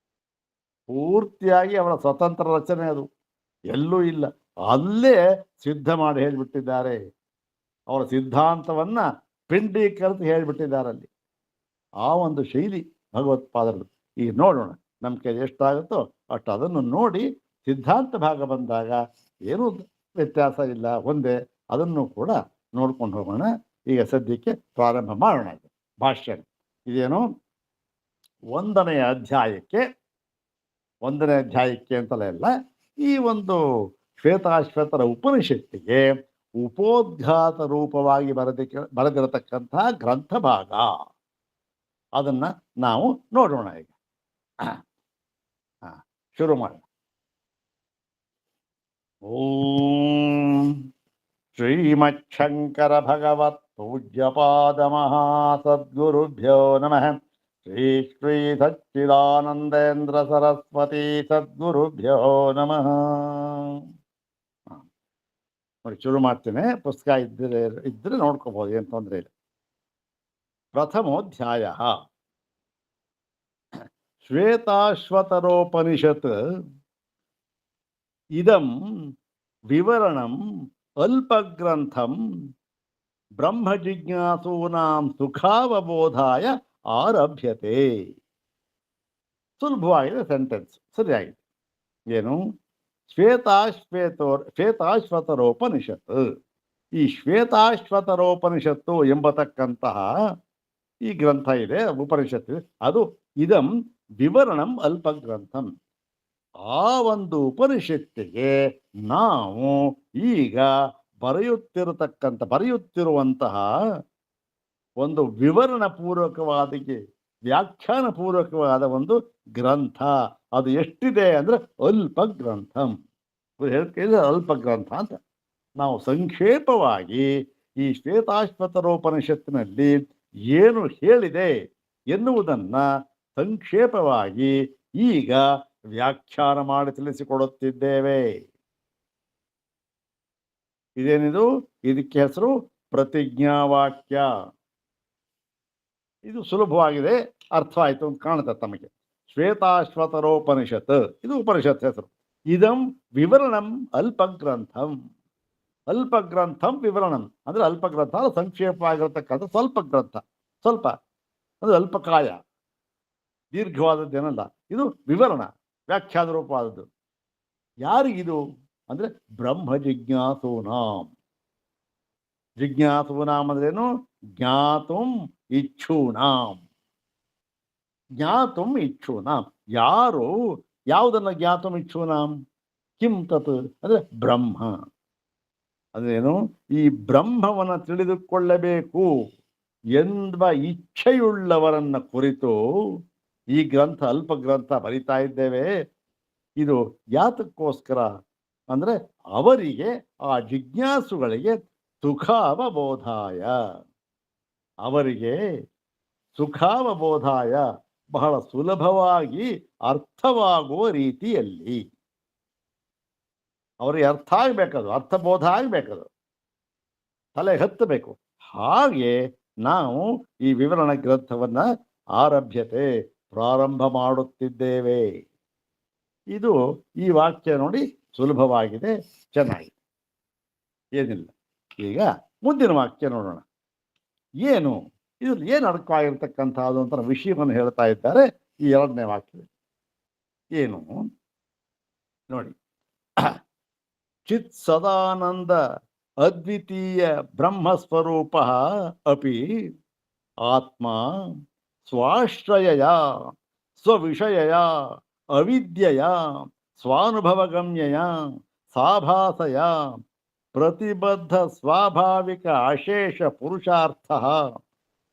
ಪೂರ್ತಿಯಾಗಿ ಅವರ ಸ್ವತಂತ್ರ ರಚನೆ, ಅದು ಎಲ್ಲೂ ಇಲ್ಲ. ಅಲ್ಲೇ ಸಿದ್ಧ ಮಾಡಿ ಹೇಳಿಬಿಟ್ಟಿದ್ದಾರೆ. ಅವರ ಸಿದ್ಧಾಂತವನ್ನ ಪಿಂಡೀಕರಿಸಿ ಹೇಳಿಬಿಟ್ಟಿದ್ದಾರೆ ಅಲ್ಲಿ. ಆ ಒಂದು ಶೈಲಿ ಭಗವತ್ಪಾದರು. ಈಗ ನೋಡೋಣ, ನಮ್ಮ ಕೈ ಎಷ್ಟಾಗುತ್ತೋ ಅಷ್ಟು ಅದನ್ನು ನೋಡಿ ಸಿದ್ಧಾಂತ ಭಾಗ ಬಂದಾಗ ಏನೂ ವ್ಯತ್ಯಾಸ ಇಲ್ಲ, ಒಂದೇ. ಅದನ್ನು ಕೂಡ ನೋಡ್ಕೊಂಡು ಹೋಗೋಣ. ಈಗ ಸದ್ಯಕ್ಕೆ ಪ್ರಾರಂಭ ಮಾಡೋಣ. ಭಾಷ್ಯ ಇದೇನು 1ನೇ ಅಧ್ಯಾಯಕ್ಕೆ ಅಂತಲೇ ಅಲ್ಲ, ಈ ಒಂದು ಶ್ವೇತಾಶ್ವತರ ಉಪನಿಷತ್ತಿಗೆ ಉಪೋದ್ಘಾತ ರೂಪವಾಗಿ ಬರೆದಿರತಕ್ಕಂತಹ ಗ್ರಂಥ ಭಾಗ. ಅದನ್ನ ನಾವು ನೋಡೋಣ. ಈಗ ಶುರು ಮಾಡೋಣ. ಓಂ ಶ್ರೀಮಚ್ಛಂಕರ ಭಗವತ್ ಪೂಜ್ಯಪಾದ ಮಹಾಸದ್ಗುರುಭ್ಯೋ ನಮಃ. ಶ್ರೀ ಸಚ್ಚಿದಾನಂದೇಂದ್ರ ಸರಸ್ವತಿ ಸದ್ಗುರುಭ್ಯೋ ನಮಃ. ನೋಡಿ, ಶುರು ಮಾಡ್ತೇನೆ. ಪುಸ್ತಕ ಇದ್ರೆ ನೋಡ್ಕೋಬಹುದು, ಏನು ತೊಂದರೆ ಇಲ್ಲ. ಪ್ರಥಮೋಧ್ಯಾಯ ಶ್ವೇತಾಶ್ವತರೋಪನಿಷತ್ ಇದಂ ವಿವರಣಂ ಅಲ್ಪಗ್ರಂಥಂ ಬ್ರಹ್ಮ ಜಿಜ್ಞಾಸೂನಾಂ ಸುಖಾವಬೋಧಾಯ ಆರಭ್ಯತೆ. ಸುಲಭವಾಗಿದೆ ಸೆಂಟೆನ್ಸ್, ಸರಿಯಾಗಿದೆ. ಏನು? ಶ್ವೇತಾಶ್ವತರೋಪನಿಷತ್. ಈ ಶ್ವೇತಾಶ್ವತರೋಪನಿಷತ್ತು ಎಂಬತಕ್ಕಂತಹ ಈ ಗ್ರಂಥ ಇದೆ, ಉಪನಿಷತ್ತು. ಅದು ಇದಂ ವಿವರಣಂ ಅಲ್ಪಗ್ರಂಥಂ. ಆ ಒಂದು ಉಪನಿಷತ್ತಿಗೆ ನಾವು ಈಗ ಬರೆಯುತ್ತಿರುವಂತಹ ಒಂದು ವಿವರಣ ವ್ಯಾಖ್ಯಾನ ಪೂರ್ವಕವಾದ ಒಂದು ಗ್ರಂಥ. ಅದು ಎಷ್ಟಿದೆ ಅಂದ್ರೆ ಅಲ್ಪ ಗ್ರಂಥಂ. ಹೇಳ್ತಿದ್ರೆ ಅಲ್ಪ ಗ್ರಂಥ ಅಂತ. ನಾವು ಸಂಕ್ಷೇಪವಾಗಿ ಈ ಶ್ವೇತಾಶ್ವತರೋಪನಿಷತ್ತಿನಲ್ಲಿ ಏನು ಹೇಳಿದೆ ಎನ್ನುವುದನ್ನ ಸಂಕ್ಷೇಪವಾಗಿ ಈಗ ವ್ಯಾಖ್ಯಾನ ಮಾಡಿ ತಿಳಿಸಿಕೊಡುತ್ತಿದ್ದೇವೆ. ಇದೇನಿದು? ಇದಕ್ಕೆ ಹೆಸರು ಪ್ರತಿಜ್ಞಾವಾಕ್ಯ. ಇದು ಸುಲಭವಾಗಿದೆ, ಅರ್ಥ ಆಯ್ತು ಅಂತ ಕಾಣುತ್ತೆ ತಮಗೆ. ಶ್ವೇತಾಶ್ವತರೋಪನಿಷತ್, ಇದು ಉಪನಿಷತ್ ಹೆಸರು. ಇದಂ ವಿವರಣಂ ಅಲ್ಪಗ್ರಂಥಂ. ಅಲ್ಪಗ್ರಂಥಂ ವಿವರಣಂ ಅಂದ್ರೆ ಅಲ್ಪಗ್ರಂಥ ಸಂಕ್ಷೇಪವಾಗಿರತಕ್ಕಂಥ ಸ್ವಲ್ಪ ಗ್ರಂಥ. ಸ್ವಲ್ಪ ಅಂದ್ರೆ ಅಲ್ಪಕಾಯ, ದೀರ್ಘವಾದದ್ದೇನಲ್ಲ. ಇದು ವಿವರಣ, ವ್ಯಾಖ್ಯಾನ ರೂಪವಾದದ್ದು. ಯಾರಿಗಿದು ಅಂದ್ರೆ ಬ್ರಹ್ಮ ಜಿಜ್ಞಾಸೂನಾಂ. ಜಿಜ್ಞಾಸೂನಾಂ ಅಂದ್ರೇನು? ಜ್ಞಾತುಂ ಇಚ್ಛೂನಾಂ. ಜ್ಞಾತುಂ ಇಚ್ಛೂನಾಂ. ಯಾರು ಯಾವುದನ್ನ ಜ್ಞಾತುಂ ಇಚ್ಛೂನಾಂ? ಕಿಂ ತತ್ ಅಂದ್ರೆ ಬ್ರಹ್ಮ. ಅಂದ್ರೇನು? ಈ ಬ್ರಹ್ಮವನ್ನ ತಿಳಿದುಕೊಳ್ಳಬೇಕು. ಎಂಬ ಇಚ್ಛೆಯುಳ್ಳವರನ್ನ ಕುರಿತು ಈ ಗ್ರಂಥ ಅಲ್ಪ ಗ್ರಂಥ ಬರಿತಾ ಇದ್ದೇವೆ. ಇದು ಯಾತಕ್ಕೋಸ್ಕರ ಅಂದ್ರೆ ಅವರಿಗೆ, ಆ ಜಿಜ್ಞಾಸುಗಳಿಗೆ ಸುಖಾವಬೋಧಾಯ, ಅವರಿಗೆ ಸುಖಾವಬೋಧಾಯ, ಬಹಳ ಸುಲಭವಾಗಿ ಅರ್ಥವಾಗುವ ರೀತಿಯಲ್ಲಿ ಅವರಿಗೆ ಅರ್ಥ ಆಗ್ಬೇಕದು, ಅರ್ಥಬೋಧ ಆಗ್ಬೇಕದು, ತಲೆ ಹತ್ತಬೇಕು. ಹಾಗೆ ನಾವು ಈ ವಿವರಣ ಗ್ರಂಥವನ್ನ ಆರಭ್ಯತೆ, ಪ್ರಾರಂಭ ಮಾಡುತ್ತಿದ್ದೇವೆ. ಇದು ಈ ವಾಕ್ಯ ನೋಡಿ ಸುಲಭವಾಗಿದೆ, ಚೆನ್ನಾಗಿದೆ, ಏನಿಲ್ಲ. ಈಗ ಮುಂದಿನ ವಾಕ್ಯ ನೋಡೋಣ. ಏನು ಇದ್ರಲ್ಲಿ ಏನು ಅಡಕವಾಗಿರ್ತಕ್ಕಂಥದ್ದು ಅಂತ ವಿಷಯವನ್ನು ಹೇಳ್ತಾ ಇದ್ದಾರೆ ಈ ಎರಡನೇ ವಾಕ್ಯ. ಏನು ನೋಡಿ, ಚಿತ್ ಸದಾನಂದ ಅದ್ವಿತೀಯ ಬ್ರಹ್ಮಸ್ವರೂಪ ಅಪಿ ಆತ್ಮ ಸ್ವಾಶ್ರಯ ಸ್ವವಿಷಯ ಅವಿದ್ಯೆಯ ಸ್ವಾನುಭವಗಮ್ಯಯ ಸಾಭಾಸಯ ಪ್ರತಿಬದ್ಧ ಸ್ವಾಭಾವಿಕ ಅಶೇಷ ಪುರುಷಾರ್ಥ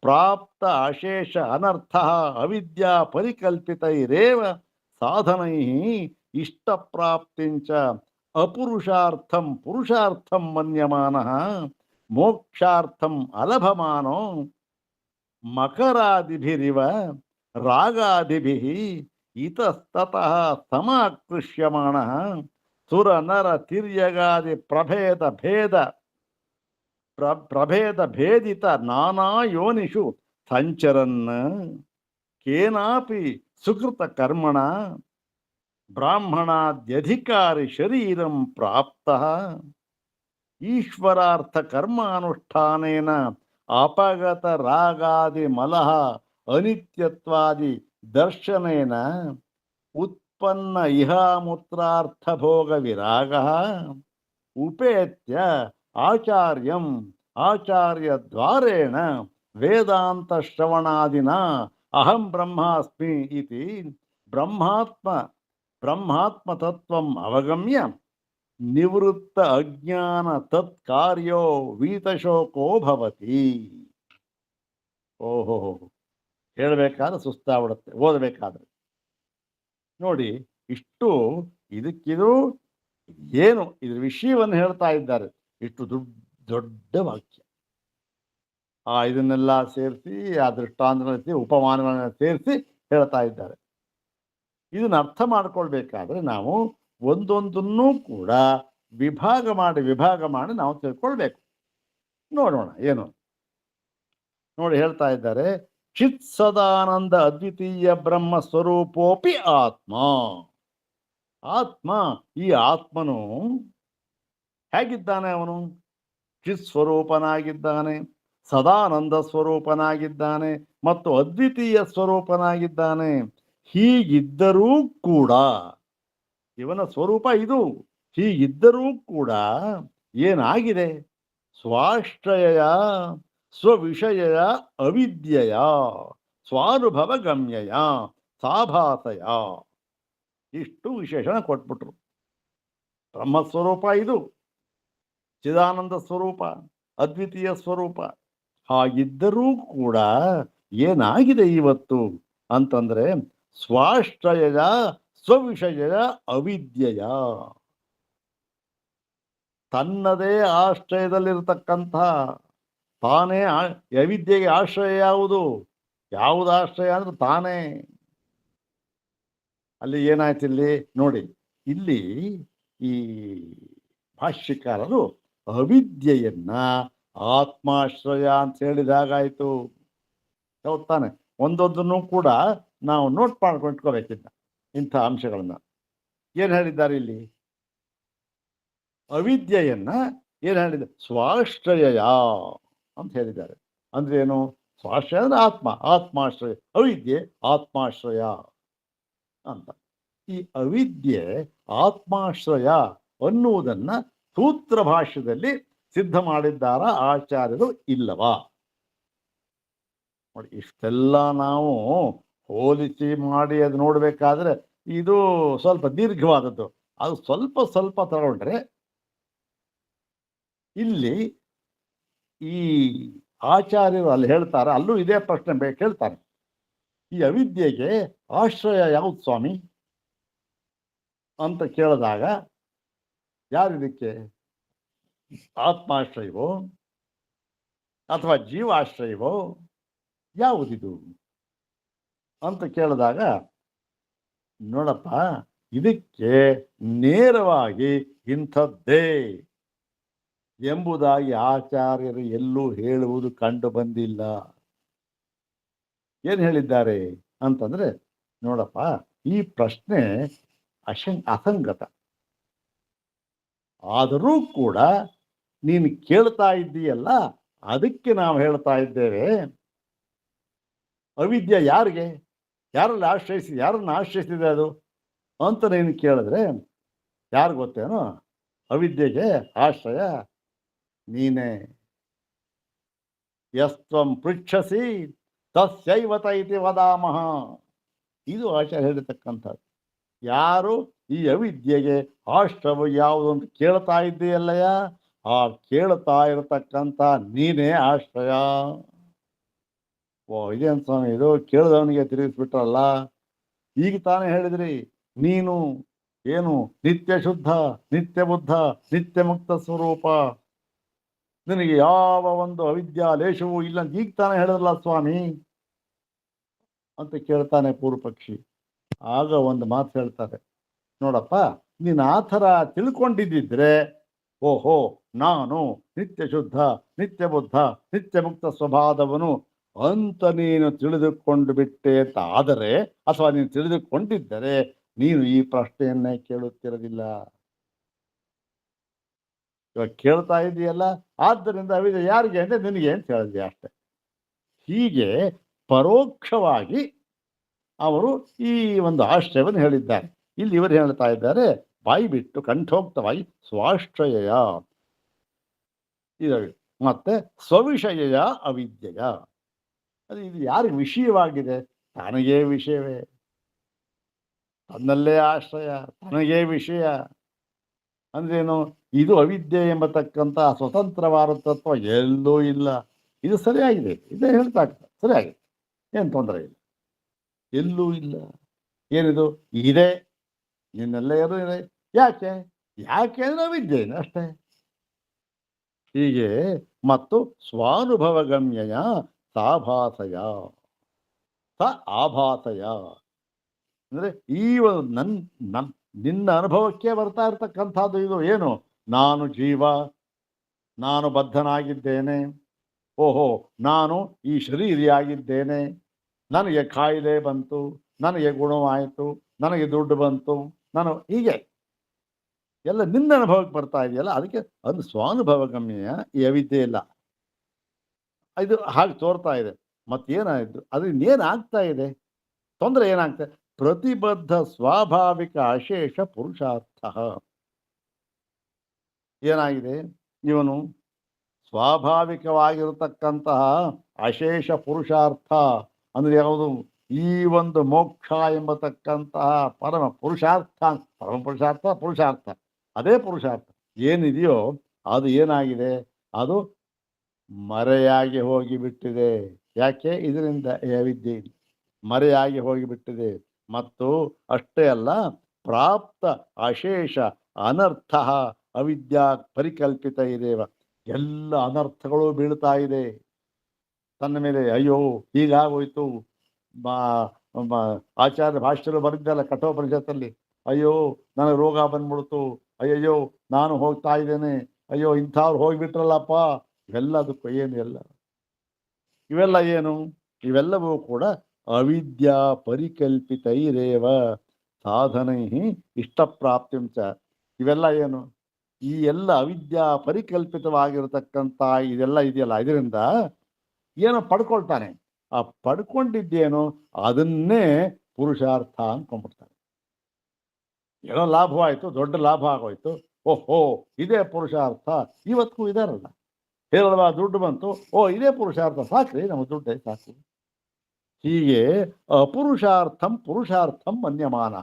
ಪ್ರಾಪ್ತ ಅಶೇಷ ಅನರ್ಥ ಅವಿದ್ಯಾ ಪರಿಕಲ್ಪಿತೈರೇವ ಸಾಧನೈ ಇಷ್ಟಪ್ರಾಪ್ತಿಂಚ ಅಪುರುಷಾರ್ಥಂ ಪುರುಷಾರ್ಥಂ ಮನ್ಯಮಾನಃ ಮೋಕ್ಷಾರ್ಥಂ ಅಲಭಮಾನೋ ಮಕರಾದಿಭಿರಿವ ರಾಗಾದಿಭಿಃ ಇತಸ್ತತಃ ಸಮಾಕೃಷ್ಯಮಾಣಃ ಸುರ ನರ ತಿರ್ಯಗಾದಿ ಪ್ರಭೇದ ಭೇದಿತ ನಾನಾ ಯೋನಿಷು ಸಂಚರನ್ ಕೇನಾಪಿ ಸುಕೃತ ಕರ್ಮಣ ಬ್ರಾಹ್ಮಣಾದ್ಯಧಿಕಾರಿ ಶರೀರಂ ಪ್ರಾಪ್ತಃ ಈಶ್ವರಾರ್ಥ ಕರ್ಮಾನುಷ್ಠಾನೇನ ಅಪಗತ ರಾಗಾದಿ ಮಲಹ ಅನಿತ್ಯತ್ವಾದಿ ದರ್ಶನೇನ ಉತ್ಪನ್ನ ಇಹಾಮೂತ್ರಾರ್ಥ ಭೋಗ ವಿರಾಗ ಉಪೇತ್ಯ ಆಚಾರ್ಯಂ ಆಚಾರ್ಯ ದ್ವಾರೇಣ ವೇದಾಂತ ಶ್ರವಣಾದಿನ ಅಹಂ ಬ್ರಹ್ಮಾಸ್ಮಿ ಇತಿ ಬ್ರಹ್ಮಾತ್ಮ ತತ್ವಂ ಅವಗಮ್ಯ ನಿವೃತ್ತ ಅಜ್ಞಾನ ತತ್ಕಾರ್ಯೋ ವೀತಶೋಕೋ ಭವತಿ. ಓಹೋ, ಹೇಳಬೇಕಾದ್ರೆ ಸುಸ್ತಾಗ್ಬಿಡುತ್ತೆ ಓದಬೇಕಾದ್ರೆ. ನೋಡಿ, ಇಷ್ಟು ಇದಕ್ಕಿದು ಏನು ಇದ್ರ ವಿಷಯವನ್ನು ಹೇಳ್ತಾ ಇದ್ದಾರೆ. ಇಷ್ಟು ದೊಡ್ಡ ವಾಕ್ಯ. ಇದನ್ನೆಲ್ಲ ಸೇರಿಸಿ, ಆ ದೃಷ್ಟಾಂತ ಉಪಮಾನಗಳನ್ನ ಸೇರಿಸಿ ಹೇಳ್ತಾ ಇದ್ದಾರೆ. ಇದನ್ನ ಅರ್ಥ ಮಾಡ್ಕೊಳ್ಬೇಕಾದ್ರೆ ನಾವು ಒಂದೊಂದನ್ನೂ ಕೂಡ ವಿಭಾಗ ಮಾಡಿ ನಾವು ತಿಳ್ಕೊಳ್ಬೇಕು. ನೋಡೋಣ ಏನು ನೋಡಿ ಹೇಳ್ತಾ ಇದ್ದಾರೆ. ಚಿತ್ ಸದಾನಂದ ಅದ್ವಿತೀಯ ಬ್ರಹ್ಮ ಸ್ವರೂಪೋಪಿ ಆತ್ಮ. ಈ ಆತ್ಮನು ಹೇಗಿದ್ದಾನೆ? ಅವನು ಚಿತ್ ಸ್ವರೂಪನಾಗಿದ್ದಾನೆ, ಸದಾನಂದ ಸ್ವರೂಪನಾಗಿದ್ದಾನೆ ಮತ್ತು ಅದ್ವಿತೀಯ ಸ್ವರೂಪನಾಗಿದ್ದಾನೆ. ಹೀಗಿದ್ದರೂ ಕೂಡ, ಇವನ ಸ್ವರೂಪ ಇದು. ಹೀಗಿದ್ದರೂ ಕೂಡ ಏನಾಗಿದೆ? ಸ್ವಾಶ್ರಯ ಸ್ವವಿಷಯ ಅವಿದ್ಯೆಯ ಸ್ವಾನುಭವ ಗಮ್ಯಯ ಸಾಭಾಸಯ. ಇಷ್ಟು ವಿಶೇಷಣ ಕೊಟ್ಬಿಟ್ರು. ಬ್ರಹ್ಮಸ್ವರೂಪ ಇದು, ಚಿದಾನಂದ ಸ್ವರೂಪ, ಅದ್ವಿತೀಯ ಸ್ವರೂಪ. ಹಾಗಿದ್ದರೂ ಕೂಡ ಏನಾಗಿದೆ ಇವತ್ತು ಅಂತಂದ್ರೆ ಸ್ವಾಶ್ರಯ ಸ್ವವಿಷಯ ಅವಿದ್ಯೆಯ, ತನ್ನದೇ ಆಶ್ರಯದಲ್ಲಿರ್ತಕ್ಕಂಥ ತಾನೇ ಅವಿದ್ಯೆಗೆ ಆಶ್ರಯ ಯಾವುದು ಆಶ್ರಯ ಅಂದ್ರೆ ತಾನೇ. ಅಲ್ಲಿ ಏನಾಯ್ತು ಇಲ್ಲಿ ನೋಡಿ, ಇಲ್ಲಿ ಈ ಭಾಷ್ಯಕಾರರು ಅವಿದ್ಯೆಯನ್ನ ಆತ್ಮಾಶ್ರಯ ಅಂತ ಹೇಳಿದಾಗಾಯ್ತು. ಹೌದು ತಾನೆ? ಒಂದೊಂದನ್ನು ಕೂಡ ನಾವು ನೋಟ್ ಮಾಡ್ಕೊಂಡ್ಕೋಬೇಕಿದ್ದ ಇಂಥ ಅಂಶಗಳನ್ನ. ಏನ್ ಹೇಳಿದ್ದಾರೆ ಇಲ್ಲಿ? ಅವಿದ್ಯೆಯನ್ನ ಏನ್ ಹೇಳಿದ್ದಾರೆ? ಸ್ವಾಶ್ರಯ ಅಂತ ಹೇಳಿದ್ದಾರೆ. ಅಂದ್ರೆ ಏನು? ಸ್ವಾಶ್ರಯ ಅಂದ್ರೆ ಆತ್ಮಾಶ್ರಯ, ಅವಿದ್ಯೆ ಆತ್ಮಾಶ್ರಯ ಅಂತ. ಈ ಅವಿದ್ಯೆ ಆತ್ಮಾಶ್ರಯ ಅನ್ನುವುದನ್ನ ಸೂತ್ರ ಭಾಷ್ಯದಲ್ಲಿ ಸಿದ್ಧ ಮಾಡಿದ್ದಾರ ಆಚಾರ್ಯರು ಇಲ್ಲವಾ? ನೋಡಿ, ಇಷ್ಟೆಲ್ಲ ನಾವು ಹೋಲಿಸಿ ಮಾಡಿ ಅದು ನೋಡ್ಬೇಕಾದ್ರೆ ಇದು ಸ್ವಲ್ಪ ದೀರ್ಘವಾದದ್ದು. ಅದು ಸ್ವಲ್ಪ ತಗೊಂಡ್ರೆ ಇಲ್ಲಿ ಈ ಆಚಾರ್ಯರು ಅಲ್ಲಿ ಹೇಳ್ತಾರೆ, ಅಲ್ಲೂ ಇದೇ ಪ್ರಶ್ನೆ ಕೇಳ್ತಾನೆ, ಈ ಅವಿದ್ಯೆಗೆ ಆಶ್ರಯ ಯಾವುದು ಸ್ವಾಮಿ ಅಂತ ಕೇಳಿದಾಗ, ಯಾರಿದಕ್ಕೆ ಆತ್ಮಾಶ್ರಯವೋ ಅಥವಾ ಜೀವಾಶ್ರಯವೋ ಯಾವುದಿದು ಅಂತ ಕೇಳಿದಾಗ, ನೋಡಪ್ಪ ಇದಕ್ಕೆ ನೇರವಾಗಿ ಇಂಥದ್ದೇ ಎಂಬುದಾಗಿ ಆಚಾರ್ಯರು ಎಲ್ಲೂ ಹೇಳುವುದು ಕಂಡು ಬಂದಿಲ್ಲ. ಏನು ಹೇಳಿದ್ದಾರೆ ಅಂತಂದ್ರೆ, ನೋಡಪ್ಪ ಈ ಪ್ರಶ್ನೆ ಅಸಂಗತ. ಆದರೂ ಕೂಡ ನೀನು ಕೇಳ್ತಾ ಇದ್ದೀಯಲ್ಲ, ಅದಕ್ಕೆ ನಾವು ಹೇಳ್ತಾ ಇದ್ದೇವೆ, ಅವಿದ್ಯೆ ಯಾರಿಗೆ, ಯಾರನ್ನ ಆಶ್ರಯಿಸಿದೆ ಅದು ಅಂತ ನೀನು ಕೇಳಿದ್ರೆ, ಯಾರು ಗೊತ್ತೇನೋ ಅವಿದ್ಯೆಗೆ ಆಶ್ರಯ ನೀನೇ. ಯಸ್ತ್ವಂ ಪೃಚ್ಛಸಿ ತಸ್ಯೈವತ ಇತಿ ವದಾಮಹ. ಇದು ಆಚಾರ್ಯ ಹೇಳಿರ್ತಕ್ಕಂಥದ್ದು. ಯಾರು ಈ ಅವಿದ್ಯೆಗೆ ಆಶ್ರಯ ಯಾವುದು ಅಂತ ಕೇಳ್ತಾ ಇದ್ದೀಯಲ್ಲಯ್ಯ, ಆ ಕೇಳ್ತಾ ಇರತಕ್ಕಂಥ ನೀನೇ ಆಶ್ರಯ. ಇದೇನು ಸ್ವಾಮಿ ಇದು, ಕೇಳಿದವನಿಗೆ ತಿರುಗಿಸ್ಬಿಟ್ರಲ್ಲ. ಈಗ ತಾನೇ ಹೇಳಿದ್ರಿ, ನೀನು ಏನು ನಿತ್ಯ ಶುದ್ಧ, ನಿತ್ಯ ಬುದ್ಧ, ನಿತ್ಯ ಮುಕ್ತ ಸ್ವರೂಪ, ನಿನಗೆ ಯಾವ ಒಂದು ಅವಿದ್ಯಾ ಲೇಷವೂ ಇಲ್ಲ ಅಂತ ಈಗ ತಾನೇ ಹೇಳಿದ್ರಲ್ಲ ಸ್ವಾಮಿ ಅಂತ ಕೇಳ್ತಾನೆ ಪೂರ್ವಪಕ್ಷಿ. ಆಗ ಒಂದು ಮಾತು ಹೇಳ್ತಾರೆ, ನೋಡಪ್ಪ ನೀನು ಆ ಥರ ತಿಳ್ಕೊಂಡಿದ್ದಿದ್ರೆ, ಓಹೋ ನಾನು ನಿತ್ಯ ಶುದ್ಧ, ನಿತ್ಯ ಬುದ್ಧ, ನಿತ್ಯ ಮುಕ್ತ ಸ್ವಭಾವದವನು ಅಂತ ನೀನು ತಿಳಿದುಕೊಂಡು ಬಿಟ್ಟೆ ಅಂತ ಆದರೆ, ಅಥವಾ ನೀನು ತಿಳಿದುಕೊಂಡಿದ್ದರೆ ನೀನು ಈ ಪ್ರಶ್ನೆಯನ್ನೇ ಕೇಳುತ್ತಿರಲಿಲ್ಲ. ಇವಾಗ ಕೇಳ್ತಾ ಇದೆಯಲ್ಲ, ಆದ್ದರಿಂದ ಅವಿದ್ಯೆ ಯಾರಿಗೆ ಅಂದರೆ ನಿನಗೆ ಅಂತ ಹೇಳಿದ್ವಿ ಅಷ್ಟೆ. ಹೀಗೆ ಪರೋಕ್ಷವಾಗಿ ಅವರು ಈ ಒಂದು ಆಶ್ರಯವನ್ನು ಹೇಳಿದ್ದಾರೆ. ಇಲ್ಲಿ ಇವರು ಹೇಳ್ತಾ ಇದ್ದಾರೆ, ಬಾಯಿ ಬಿಟ್ಟು ಕಂಠೋಕ್ತವಾಗಿ ಸ್ವಾಶ್ರಯ ಇದು, ಮತ್ತೆ ಸ್ವವಿಷಯ ಅವಿದ್ಯೆಯ. ಅದು ಇದು ಯಾರಿಗೆ ವಿಷಯವಾಗಿದೆ? ತನಗೇ ವಿಷಯವೇ, ತನ್ನಲ್ಲೇ ಆಶ್ರಯ, ತನಗೇ ವಿಷಯ ಅಂದ್ರೇನು? ಇದು ಅವಿದ್ಯೆ ಎಂಬತಕ್ಕಂಥ ಸ್ವತಂತ್ರವಾದ ತತ್ವ ಎಲ್ಲೂ ಇಲ್ಲ. ಇದು ಸರಿಯಾಗಿದೆ, ಇದೇ ಹೇಳ್ತಾ ಸರಿಯಾಗಿದೆ, ಏನು ತೊಂದರೆ ಇಲ್ಲ, ಎಲ್ಲೂ ಇಲ್ಲ. ಏನಿದು ಇದೆ, ನಿನ್ನೆಲ್ಲ ಇದೆ. ಯಾಕೆ ಅಂದರೆ ಅವಿದ್ಯೆ ಅಷ್ಟೇ. ಹೀಗೆ ಮತ್ತು ಸ್ವಾನುಭವಗಮ್ಯಯ ಸಾಭಾಸಯ ಸ ಆಭಾಸಯ ಅಂದರೆ ಈ ಒಂದು ನಿನ್ನ ಅನುಭವಕ್ಕೆ ಬರ್ತಾ ಇರ್ತಕ್ಕಂಥದ್ದು ಇದು. ಏನು? ನಾನು ಜೀವ, ನಾನು ಬದ್ಧನಾಗಿದ್ದೇನೆ, ಓಹೋ ನಾನು ಈ ಶರೀರಿಯಾಗಿದ್ದೇನೆ, ನನಗೆ ಕಾಯಿಲೆ ಬಂತು, ನನಗೆ ಗುಣವಾಯಿತು, ನನಗೆ ದುಡ್ಡು ಬಂತು, ನಾನು ಹೀಗೆ ಎಲ್ಲ ನಿನ್ನ ಅನುಭವಕ್ಕೆ ಬರ್ತಾ ಇದೆಯಲ್ಲ, ಅದಕ್ಕೆ ಅದು ಸ್ವಾನುಭವಗಮ್ಯ. ಈ ಅವಿದ್ಯೆ ಇಲ್ಲ, ಇದು ಹಾಗೆ ತೋರ್ತಾ ಇದೆ. ಮತ್ತೇನಾಯಿತು? ಅದರಿಂದ ಏನಾಗ್ತಾ ಇದೆ? ತೊಂದರೆ ಏನಾಗ್ತದೆ? ಪ್ರತಿಬದ್ಧ ಸ್ವಾಭಾವಿಕ ಅಶೇಷ ಪುರುಷಾರ್ಥ. ಏನಾಗಿದೆ? ಇವನು ಸ್ವಾಭಾವಿಕವಾಗಿರತಕ್ಕಂತಹ ಅಶೇಷ ಪುರುಷಾರ್ಥ ಅಂದರೆ ಯಾವುದು? ಈ ಒಂದು ಮೋಕ್ಷ ಎಂಬತಕ್ಕಂತಹ ಪರಮ ಪುರುಷಾರ್ಥ. ಪುರುಷಾರ್ಥ ಅದೇ ಪುರುಷಾರ್ಥ ಏನಿದೆಯೋ ಅದು ಏನಾಗಿದೆ? ಅದು ಮರೆಯಾಗಿ ಹೋಗಿಬಿಟ್ಟಿದೆ. ಯಾಕೆ? ಇದರಿಂದ ಅವಿದ್ಯೆ ಮರೆಯಾಗಿ ಹೋಗಿಬಿಟ್ಟಿದೆ. ಮತ್ತು ಅಷ್ಟೇ ಅಲ್ಲ, ಪ್ರಾಪ್ತ ಅಶೇಷ ಅನರ್ಥ ಅವಿದ್ಯಾ ಪರಿಕಲ್ಪಿತ ಇದೆವ. ಎಲ್ಲ ಅನರ್ಥಗಳು ಬೀಳ್ತಾ ಇದೆ ತನ್ನ ಮೇಲೆ. ಅಯ್ಯೋ ಹೀಗಾಗೋಯ್ತು, ಆಚಾರ್ಯ ಭಾಷ್ಯರು ಬರೆದಿದ್ದಲ್ಲ ಕಠೋಪನಿಷತ್ತಲ್ಲಿ, ಅಯ್ಯೋ ನನಗೆ ರೋಗ ಬಂದ್ಬಿಡ್ತು, ಅಯ್ಯಯ್ಯೋ ನಾನು ಹೋಗ್ತಾ ಇದ್ದೇನೆ, ಅಯ್ಯೋ ಇಂಥವ್ರು ಹೋಗಿಬಿಟ್ರಲ್ಲಪ್ಪ. ಇವೆಲ್ಲದಕ್ಕೂ ಏನು? ಇವೆಲ್ಲ ಏನು? ಇವೆಲ್ಲವೂ ಕೂಡ ಅವಿದ್ಯಾ ಪರಿಕಲ್ಪಿತೈರೇವ ಸಾಧನೈ ಇಷ್ಟಪ್ರಾಪ್ತಿಂಚ. ಇವೆಲ್ಲ ಏನು? ಈ ಎಲ್ಲ ಅವಿದ್ಯಾ ಪರಿಕಲ್ಪಿತವಾಗಿರತಕ್ಕಂಥ ಇದೆಲ್ಲ ಇದೆಯಲ್ಲ, ಇದರಿಂದ ಏನೋ ಪಡ್ಕೊಳ್ತಾನೆ. ಆ ಪಡ್ಕೊಂಡಿದ್ದೇನೋ ಅದನ್ನೇ ಪುರುಷಾರ್ಥ ಅಂದ್ಕೊಂಡ್ಬಿಡ್ತಾನೆ. ಏನೋ ಲಾಭವಾಯಿತು, ದೊಡ್ಡ ಲಾಭ ಆಗೋಯ್ತು, ಓಹೋ ಇದೇ ಪುರುಷಾರ್ಥ. ಇವತ್ತಿಗೂ ಇದಾರಲ್ಲ, ಹೇಳಲ್ವಾ ದುಡ್ಡು ಬಂತು, ಓ ಇದೇ ಪುರುಷಾರ್ಥ, ಸಾಕ್ರಿ ನಮ್ಮ ದುಡ್ಡೇ ಸಾಕು. ಹೀಗೆ ಪುರುಷಾರ್ಥಂ ಮನ್ಯಮಾನ.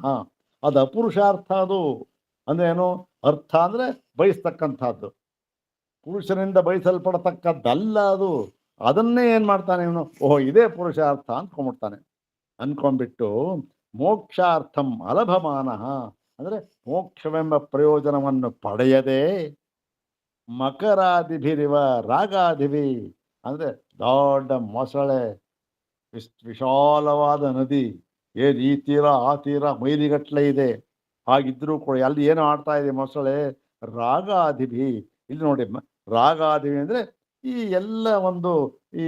ಅದು ಅಪುರುಷಾರ್ಥ. ಅದು ಅಂದ್ರೆ ಏನು? ಅರ್ಥ ಅಂದ್ರೆ ಬಯಸ್ತಕ್ಕಂಥದ್ದು, ಪುರುಷನಿಂದ ಬಯಸಲ್ಪಡತಕ್ಕದ್ದಲ್ಲ ಅದು. ಅದನ್ನೇ ಏನು ಮಾಡ್ತಾನೆ ಇವನು, ಓಹೋ ಇದೇ ಪುರುಷಾರ್ಥ ಅಂದ್ಕೊಂಡ್ಬಿಡ್ತಾನೆ. ಅಂದ್ಕೊಂಡ್ಬಿಟ್ಟು ಮೋಕ್ಷಾರ್ಥಂ ಅಲಭಮಾನಃ, ಅಂದರೆ ಮೋಕ್ಷವೆಂಬ ಪ್ರಯೋಜನವನ್ನು ಪಡೆಯದೆ ಮಕರಾದಿಭಿರಿವ ರಾಗಾದಿಭಿ, ಅಂದರೆ ದೊಡ್ಡ ಮೊಸಳೆ, ವಿಶಾಲವಾದ ನದಿ, ಏನು ಈ ತೀರ ಆ ತೀರ ಮೈಲಿಗಟ್ಟಲೆ ಇದೆ, ಹಾಗಿದ್ರೂ ಕೂಡ ಅಲ್ಲಿ ಏನು ಆಡ್ತಾ ಇದೆ ಮೊಸಳೆ, ರಾಗಾದಿಭಿ. ಇಲ್ಲಿ ನೋಡಿ, ರಾಗಾದಿಭಿ ಅಂದರೆ ಈ ಎಲ್ಲ ಒಂದು ಈ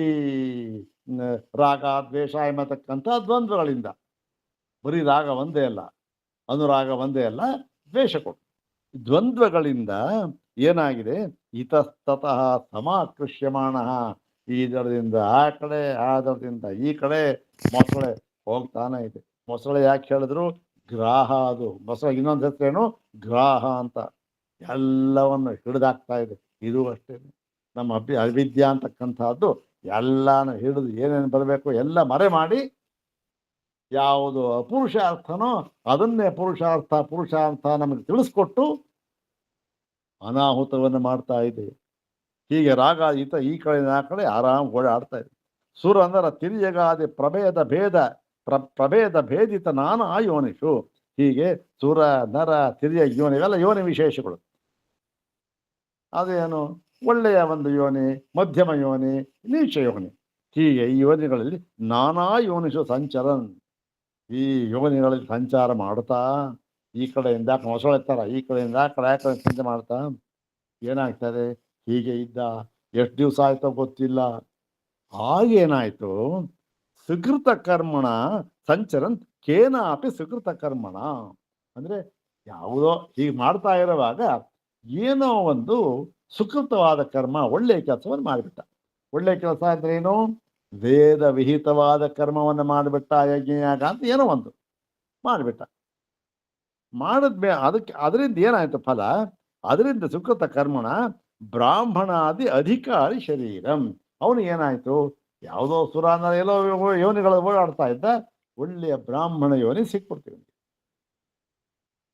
ರಾಗ ದ್ವೇಷ ಎಂಬತಕ್ಕಂಥ ದ್ವಂದ್ವಗಳಿಂದ, ಬರೀ ರಾಗ ಒಂದೇ ಅಲ್ಲ, ಅನುರಾಗ ಒಂದೇ ಅಲ್ಲ, ದ್ವೇಷಗಳು, ದ್ವಂದ್ವಗಳಿಂದ ಏನಾಗಿದೆ, ಇತಸ್ತತಃ ಸಮಾಕೃಷ್ಯಮಾಣ, ಈ ದಡದಿಂದ ಆ ಕಡೆ, ಆ ದಡದಿಂದ ಈ ಕಡೆ ಮೊಸಳೆ ಹೋಗ್ತಾನೆ ಇದೆ. ಮೊಸಳೆ ಯಾಕೆ ಹೇಳಿದ್ರು, ಗ್ರಾಹ, ಅದು ಮೊಸಳೆ ಇನ್ನೊಂದು ಹೆಸರೇನು ಗ್ರಾಹ ಅಂತ, ಎಲ್ಲವನ್ನು ಹಿಡಿದಾಕ್ತಾ ಇದೆ. ಇದು ಅಷ್ಟೇ, ನಮ್ಮ ಅವಿದ್ಯಾ ಅಂತಕ್ಕಂಥದ್ದು ಎಲ್ಲಾನು ಹಿಡಿದು ಏನೇನು ಬರಬೇಕು ಎಲ್ಲ ಮರೆ ಮಾಡಿ, ಯಾವುದು ಅಪುರುಷಾರ್ಥನೋ ಅದನ್ನೇ ಪುರುಷಾರ್ಥ ನಮಗೆ ತಿಳಿಸ್ಕೊಟ್ಟು ಅನಾಹುತವನ್ನು ಮಾಡ್ತಾ ಇದೆ. ಹೀಗೆ ರಾಗ ಈ ಕಡೆಯಿಂದ ಆ ಕಡೆ ಆರಾಮ್ ಓಡಾಡ್ತಾ ಇದೆ. ಸುರ ಅಂದರ ತಿರ್ಯಗಾದಿ ಪ್ರಭೇದ ಭೇದಿತ ನಾನು ಆ ಯೋನಿಷು. ಹೀಗೆ ಸುರ ನರ ತಿರ್ಯ ಯೋನಿ ಇವೆಲ್ಲ ಯೋನಿ ವಿಶೇಷಗಳು. ಅದೇನು, ಒಳ್ಳೆಯ ಒಂದು ಯೋನಿ, ಮಧ್ಯಮ ಯೋನಿ, ನೀಚ ಯೋನಿ, ಹೀಗೆ ಈ ಯೋನಿಗಳಲ್ಲಿ ನಾನಾ ಯೋನಿಷು ಸಂಚರನ್, ಈ ಯೋನಿಗಳಲ್ಲಿ ಸಂಚಾರ ಮಾಡ್ತಾ, ಈ ಕಡೆಯಿಂದ ಮೊಸಳೆ ಥರ ಈ ಕಡೆಯಿಂದ ಆ ಕಡೆ ಸಂಚಾರ ಮಾಡ್ತಾ ಏನಾಗ್ತದೆ, ಹೀಗೆ ಇದ್ದ ಎಷ್ಟು ದಿವಸ ಆಯ್ತೋ ಗೊತ್ತಿಲ್ಲ. ಆಗೇನಾಯ್ತು, ಸುಕೃತ ಕರ್ಮಣ ಸಂಚರನ್ ಕೇನಾಪಿ ಸುಕೃತ ಕರ್ಮಣ, ಅಂದರೆ ಯಾವುದೋ ಹೀಗೆ ಮಾಡ್ತಾ ಇರುವಾಗ ಏನೋ ಒಂದು ಸುಕೃತವಾದ ಕರ್ಮ, ಒಳ್ಳೆಯ ಕೆಲಸವನ್ನು ಮಾಡಿಬಿಟ್ಟ. ಒಳ್ಳೆಯ ಕೆಲಸ ಅಂದ್ರೆ ಏನು, ವೇದ ವಿಹಿತವಾದ ಕರ್ಮವನ್ನು ಮಾಡಿಬಿಟ್ಟ, ಯಜ್ಞಯಾಗ ಅಂತ ಏನೋ ಒಂದು ಮಾಡಿಬಿಟ್ಟ. ಅದರಿಂದ ಏನಾಯ್ತು ಫಲ, ಅದರಿಂದ ಸುಕೃತ ಕರ್ಮಣ ಬ್ರಾಹ್ಮಣಾದಿ ಅಧಿಕಾರಿ ಶರೀರಂ, ಅವನು ಏನಾಯ್ತು, ಯಾವುದೋ ಸುರ ಎಲ್ಲೋ ಯೋನಿಗಳ ಓಡಾಡ್ತಾ ಇದ್ದ, ಒಳ್ಳೆಯ ಬ್ರಾಹ್ಮಣ ಯೋನಿ ಸಿಕ್ಬಿಡ್ತೀವಿ,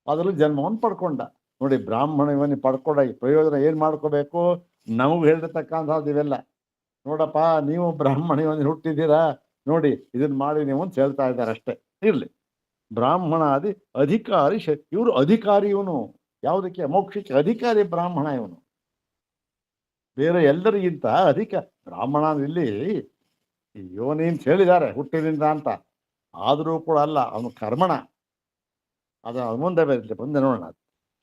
ಅದರಲ್ಲಿ ಜನ್ಮವನ್ನು ಪಡ್ಕೊಂಡ. ನೋಡಿ, ಬ್ರಾಹ್ಮಣ ಯೋನಿ ಪಡ್ಕೊಂಡ ಈ ಪ್ರಯೋಜನ ಏನು ಮಾಡ್ಕೋಬೇಕು, ನಮಗೆ ಹೇಳಿರ್ತಕ್ಕಂಥದ್ದು ಇವೆಲ್ಲ. ನೋಡಪ್ಪ, ನೀವು ಬ್ರಾಹ್ಮಣ ಯೋನಿ ಹುಟ್ಟಿದ್ದೀರಾ, ನೋಡಿ ಇದನ್ನ ಮಾಡಿ ನೀವು ಅಂತ ಹೇಳ್ತಾ ಇದ್ದಾರೆ ಅಷ್ಟೇ. ಇರಲಿ, ಬ್ರಾಹ್ಮಣಾದಿ ಅಧಿಕಾರಿ ಇವರು ಅಧಿಕಾರಿ, ಇವನು ಯಾವುದಕ್ಕೆ, ಮೋಕ್ಷಕ್ಕೆ ಅಧಿಕಾರಿ ಬ್ರಾಹ್ಮಣ ಇವನು, ಬೇರೆ ಎಲ್ಲರಿಗಿಂತ ಅಧಿಕ ಬ್ರಾಹ್ಮಣ. ಇಲ್ಲಿ ಯೋನಿ ಅಂತ ಹೇಳಿದ್ದಾರೆ ಹುಟ್ಟಿದಿಂದ ಅಂತ, ಆದರೂ ಕೂಡ ಅಲ್ಲ, ಅವನು ಕರ್ಮಣ. ಅದು ಮುಂದೆ ಬರಲಿ, ಮುಂದೆ ನೋಡೋಣ.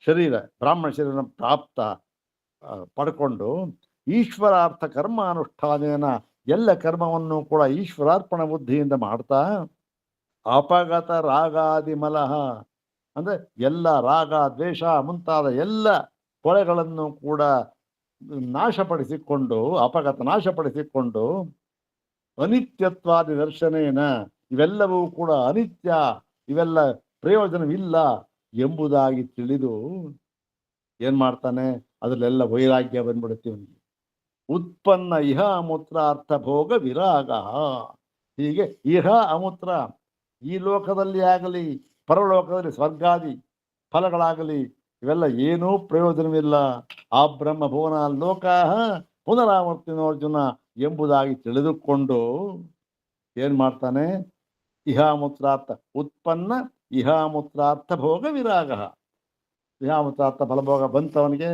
ಶರೀರ, ಬ್ರಾಹ್ಮಣ ಶರೀರ ಪ್ರಾಪ್ತ ಪಡ್ಕೊಂಡು ಈಶ್ವರಾರ್ಥ ಕರ್ಮ ಅನುಷ್ಠಾನೇನ, ಎಲ್ಲ ಕರ್ಮವನ್ನು ಕೂಡ ಈಶ್ವರಾರ್ಪಣ ಬುದ್ಧಿಯಿಂದ ಮಾಡ್ತಾ, ಅಪಗತ ರಾಗಾದಿ ಮಲಹ, ಅಂದರೆ ಎಲ್ಲ ರಾಗ ದ್ವೇಷ ಮುಂತಾದ ಎಲ್ಲ ಕೊಳೆಗಳನ್ನು ಕೂಡ ನಾಶಪಡಿಸಿಕೊಂಡು, ಅಪಗತ ನಾಶಪಡಿಸಿಕೊಂಡು, ಅನಿತ್ಯತ್ವಾದಿ ದರ್ಶನೇನ, ಇವೆಲ್ಲವೂ ಕೂಡ ಅನಿತ್ಯ, ಇವೆಲ್ಲ ಪ್ರಯೋಜನವಿಲ್ಲ ಎಂಬುದಾಗಿ ತಿಳಿದು ಏನ್ ಮಾಡ್ತಾನೆ, ಅದರಲ್ಲೆಲ್ಲ ವೈರಾಗ್ಯ ಬಂದ್ಬಿಡುತ್ತೆ ಅವನಿಗೆ. ಉತ್ಪನ್ನ ಇಹ ಅಮೂತ್ರ ಅರ್ಥ ಭೋಗ ವಿರಾಗ. ಹೀಗೆ ಇಹ ಅಮೂತ್ರ, ಈ ಲೋಕದಲ್ಲಿ ಆಗಲಿ ಪರಲೋಕದಲ್ಲಿ ಸ್ವರ್ಗಾದಿ ಫಲಗಳಾಗಲಿ ಇವೆಲ್ಲ ಏನೂ ಪ್ರಯೋಜನವಿಲ್ಲ. ಆ ಬ್ರಹ್ಮ ಭುವನ ಲೋಕ ಪುನರಾವರ್ತಿನೋರ್ಜುನ ಎಂಬುದಾಗಿ ತಿಳಿದುಕೊಂಡು ಏನ್ ಮಾಡ್ತಾನೆ, ಇಹಾಮೂತ್ರಾರ್ಥ ಉತ್ಪನ್ನ ಇಹಾಮೂತ್ರಾರ್ಥ ಭೋಗ ವಿರಾಗ. ಇಹಾಮೂತ್ರಾರ್ಥ ಫಲಭೋಗ ಬಂತವನಿಗೆ,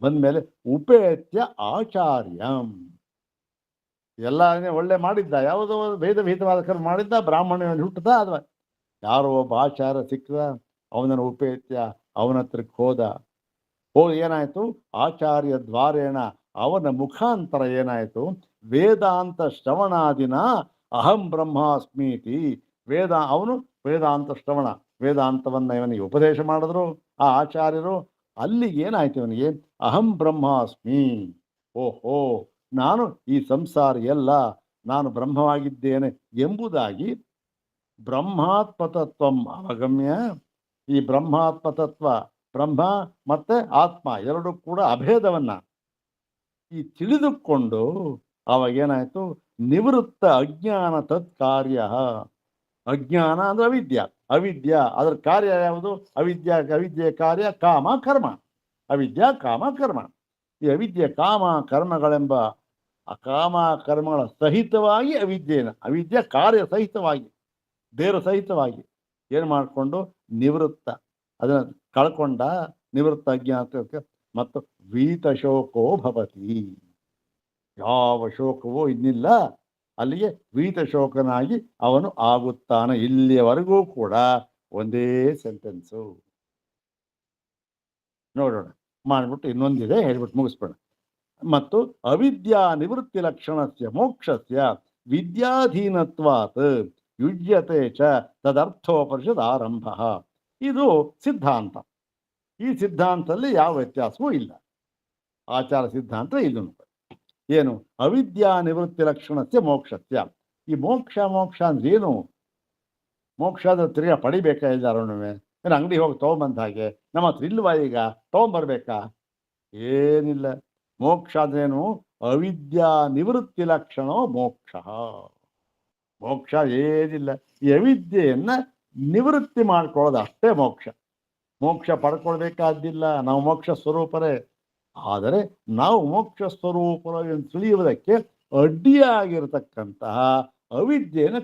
ಬಂದ್ಮೇಲೆ ಉಪೇತ್ಯ ಆಚಾರ್ಯಂ, ಎಲ್ಲ ಒಳ್ಳೆ ಮಾಡಿದ್ದ, ಯಾವುದೋ ಭೇದ ಭೀತವಾದ ಕರ್ಮ ಮಾಡಿದ್ದ, ಬ್ರಾಹ್ಮಣ ಹುಟ್ಟದ, ಅಥವಾ ಯಾರೋ ಒಬ್ಬ ಆಚಾರ್ಯ ಸಿಕ್ಕದ, ಅವನನ್ನು ಉಪೇತ್ಯ ಅವನ ಹತ್ರಕ್ಕೆ ಹೋಗಿ ಏನಾಯ್ತು, ಆಚಾರ್ಯ ದ್ವಾರೇಣ ಅವನ ಮುಖಾಂತರ ಏನಾಯ್ತು, ವೇದಾಂತ ಶ್ರವಣಾದಿನ ಅಹಂ ಬ್ರಹ್ಮಾಸ್ಮೀತಿ, ಅವನು ವೇದಾಂತ ಶ್ರವಣ, ವೇದಾಂತವನ್ನ ಇವನಿಗೆ ಉಪದೇಶ ಮಾಡಿದ್ರು ಆ ಆಚಾರ್ಯರು. ಅಲ್ಲಿಗೆ ಏನಾಯ್ತು ಇವನಿಗೆ, ಅಹಂ ಬ್ರಹ್ಮಾಸ್ಮಿ, ಓಹೋ ನಾನು ಈ ಸಂಸಾರಿ ಎಲ್ಲ, ನಾನು ಬ್ರಹ್ಮವಾಗಿದ್ದೇನೆ ಎಂಬುದಾಗಿ ಬ್ರಹ್ಮಾತ್ಮತತ್ವಂ ಅವಗಮ್ಯ. ಈ ಬ್ರಹ್ಮಾತ್ಮತತ್ವ, ಬ್ರಹ್ಮ ಮತ್ತೆ ಆತ್ಮ ಎರಡು ಕೂಡ ಅಭೇದವನ್ನ ಈ ತಿಳಿದುಕೊಂಡು ಅವಾಗೇನಾಯ್ತು, ನಿವೃತ್ತ ಅಜ್ಞಾನ ತತ್ಕಾರ್ಯ. ಅಜ್ಞಾನ ಅಂದ್ರೆ ಅವಿದ್ಯಾ, ಅದರ ಕಾರ್ಯ ಯಾವುದು, ಅವಿದ್ಯೆಯ ಕಾರ್ಯ ಕಾಮ ಕರ್ಮ, ಅವಿದ್ಯಾ ಕಾಮ ಕರ್ಮ. ಈ ಅವಿದ್ಯೆ ಕಾಮ ಕರ್ಮಗಳೆಂಬ ಅಕಾಮ ಕರ್ಮಗಳ ಸಹಿತವಾಗಿ ಅವಿದ್ಯೆ ಕಾರ್ಯ ಸಹಿತವಾಗಿ ಬೇರ ಸಹಿತವಾಗಿ ಏನು ಮಾಡಿಕೊಂಡು ನಿವೃತ್ತ ಅದನ್ನು ಕಳ್ಕೊಂಡ ನಿವೃತ್ತ ಅಜ್ಞಾನಕ್ಕೆ ಮತ್ತು ವೀತಶೋಕೋ ಭವತಿ. ಯಾವ ಶೋಕವೋ ಇನ್ನಿಲ್ಲ, ಅಲ್ಲಿಗೆ ವೀತಶೋಕನಾಗಿ ಅವನು ಆಗುತ್ತಾನೆ. ಇಲ್ಲಿಯವರೆಗೂ ಕೂಡ ಒಂದೇ ಸೆಂಟೆನ್ಸು. ನೋಡೋಣ, ಮಾಡಿಬಿಟ್ಟು ಇನ್ನೊಂದಿದೆ ಹೇಳ್ಬಿಟ್ಟು ಮುಗಿಸ್ಬೇಡ. ಮತ್ತು ಅವಿದ್ಯಾ ನಿವೃತ್ತಿ ಲಕ್ಷಣಸ್ಯ ಮೋಕ್ಷಸ್ಯ ವಿದ್ಯಾಧೀನತ್ವಾತ್ ಯುಜ್ಯತೆ ಚ ತದರ್ಥೋಪನಿಷದ್ ಆರಂಭ. ಇದು ಸಿದ್ಧಾಂತ. ಈ ಸಿದ್ಧಾಂತದಲ್ಲಿ ಯಾವ ವ್ಯತ್ಯಾಸವೂ ಇಲ್ಲ. ಆಚಾರ ಸಿದ್ಧಾಂತ ಇದು ಏನು? ಅವಿದ್ಯಾ ನಿವೃತ್ತಿ ಲಕ್ಷಣಸ್ಯ ಮೋಕ್ಷಸ್ಯ. ಈ ಮೋಕ್ಷ ಅಂದ್ರೆ ಏನು? ಮೋಕ್ಷ ಅಂದ್ರೆ ತಿರ್ಗಾ ಪಡಿಬೇಕಾ ಎಲ್ಲಾರೊಣವೆ? ಏನು ಅಂಗಡಿ ಹೋಗಿ ತೊಗೊಂಬಂದ ಹಾಗೆ ನಮ್ಮ ಹತ್ರ ಇಲ್ವಾ ಈಗ ತೊಗೊಂಬರ್ಬೇಕಾ? ಏನಿಲ್ಲ. ಮೋಕ್ಷ ಅಂದ್ರೇನು? ಅವಿದ್ಯಾ ನಿವೃತ್ತಿ ಲಕ್ಷಣ ಮೋಕ್ಷ. ಮೋಕ್ಷ ಏನಿಲ್ಲ, ಈ ಅವಿದ್ಯೆಯನ್ನ ನಿವೃತ್ತಿ ಮಾಡ್ಕೊಳ್ಳೋದು ಅಷ್ಟೇ ಮೋಕ್ಷ. ಮೋಕ್ಷ ಪಡ್ಕೊಳ್ಬೇಕಾದ್ದಿಲ್ಲ, ನಾವು ಮೋಕ್ಷ ಸ್ವರೂಪರೇ. ಆದರೆ ನಾವು ಮೋಕ್ಷ ಸ್ವರೂಪರ ತಿಳಿಯುವುದಕ್ಕೆ ಅಡ್ಡಿಯಾಗಿರ್ತಕ್ಕಂತಹ ಅವಿದ್ಯೆಯನ್ನು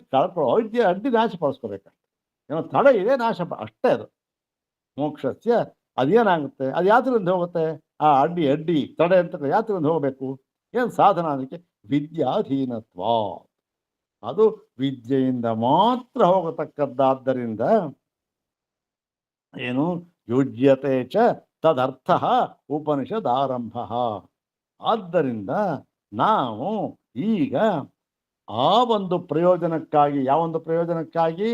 ಅವಿದ್ಯೆ ಅಡ್ಡಿ ನಾಶಪಡಿಸ್ಕೋಬೇಕಷ್ಟೆ. ಏನೋ ತಡೆ ಇದೆ, ನಾಶ ಅಷ್ಟೇ. ಅದು ಮೋಕ್ಷಸ್ಯ ಅದೇನಾಗುತ್ತೆ? ಅದು ಯಾತ್ರಿಂದ ಹೋಗುತ್ತೆ? ಆ ಅಡ್ಡಿ ತಡೆ ಅಂತ ಯಾತ್ರಿಂದ ಹೋಗಬೇಕು? ಏನು ಸಾಧನ? ಅದಕ್ಕೆ ವಿದ್ಯಾಧೀನತ್ವ. ಅದು ವಿದ್ಯೆಯಿಂದ ಮಾತ್ರ ಹೋಗತಕ್ಕದ್ದಾದ್ದರಿಂದ ಏನು? ಯುಜ್ಯತೆ ಚ ತದರ್ಥ ಉಪನಿಷದ್ ಆರಂಭ. ಆದ್ದರಿಂದ ನಾವು ಈಗ ಆ ಒಂದು ಪ್ರಯೋಜನಕ್ಕಾಗಿ, ಯಾವೊಂದು ಪ್ರಯೋಜನಕ್ಕಾಗಿ?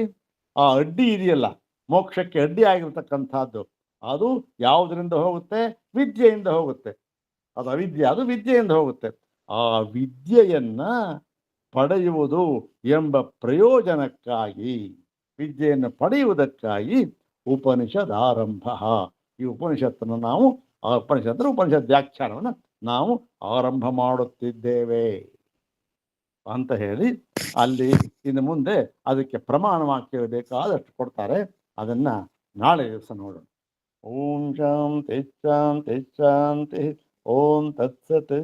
ಆ ಅಡ್ಡಿ ಇದೆಯಲ್ಲ, ಮೋಕ್ಷಕ್ಕೆ ಅಡ್ಡಿ ಆಗಿರ್ತಕ್ಕಂಥದ್ದು, ಅದು ಯಾವುದರಿಂದ ಹೋಗುತ್ತೆ? ವಿದ್ಯೆಯಿಂದ ಹೋಗುತ್ತೆ. ಅದು ಅವಿದ್ಯೆ, ಅದು ವಿದ್ಯೆಯಿಂದ ಹೋಗುತ್ತೆ. ಆ ವಿದ್ಯೆಯನ್ನ ಪಡೆಯುವುದು ಎಂಬ ಪ್ರಯೋಜನಕ್ಕಾಗಿ, ವಿದ್ಯೆಯನ್ನು ಪಡೆಯುವುದಕ್ಕಾಗಿ ಉಪನಿಷದ್ ಆರಂಭ. ಈ ಉಪನಿಷತ್ತನ್ನು ನಾವು ಉಪನಿಷತ್ ವ್ಯಾಖ್ಯಾನವನ್ನು ನಾವು ಆರಂಭ ಮಾಡುತ್ತಿದ್ದೇವೆ ಅಂತ ಹೇಳಿ, ಅಲ್ಲಿ ಇನ್ನು ಮುಂದೆ ಅದಕ್ಕೆ ಪ್ರಮಾಣ ವಾಕ್ಯ ಬೇಕಾದಷ್ಟು ಕೊಡ್ತಾರೆ. ಅದನ್ನ ನಾಳೆ ದಿವಸ ನೋಡೋಣ. ಓಂ ಶಾಂತಿ ಶಾಂತಿ ಶಾಂತಿ. ಓಂ ತತ್ಸತ್.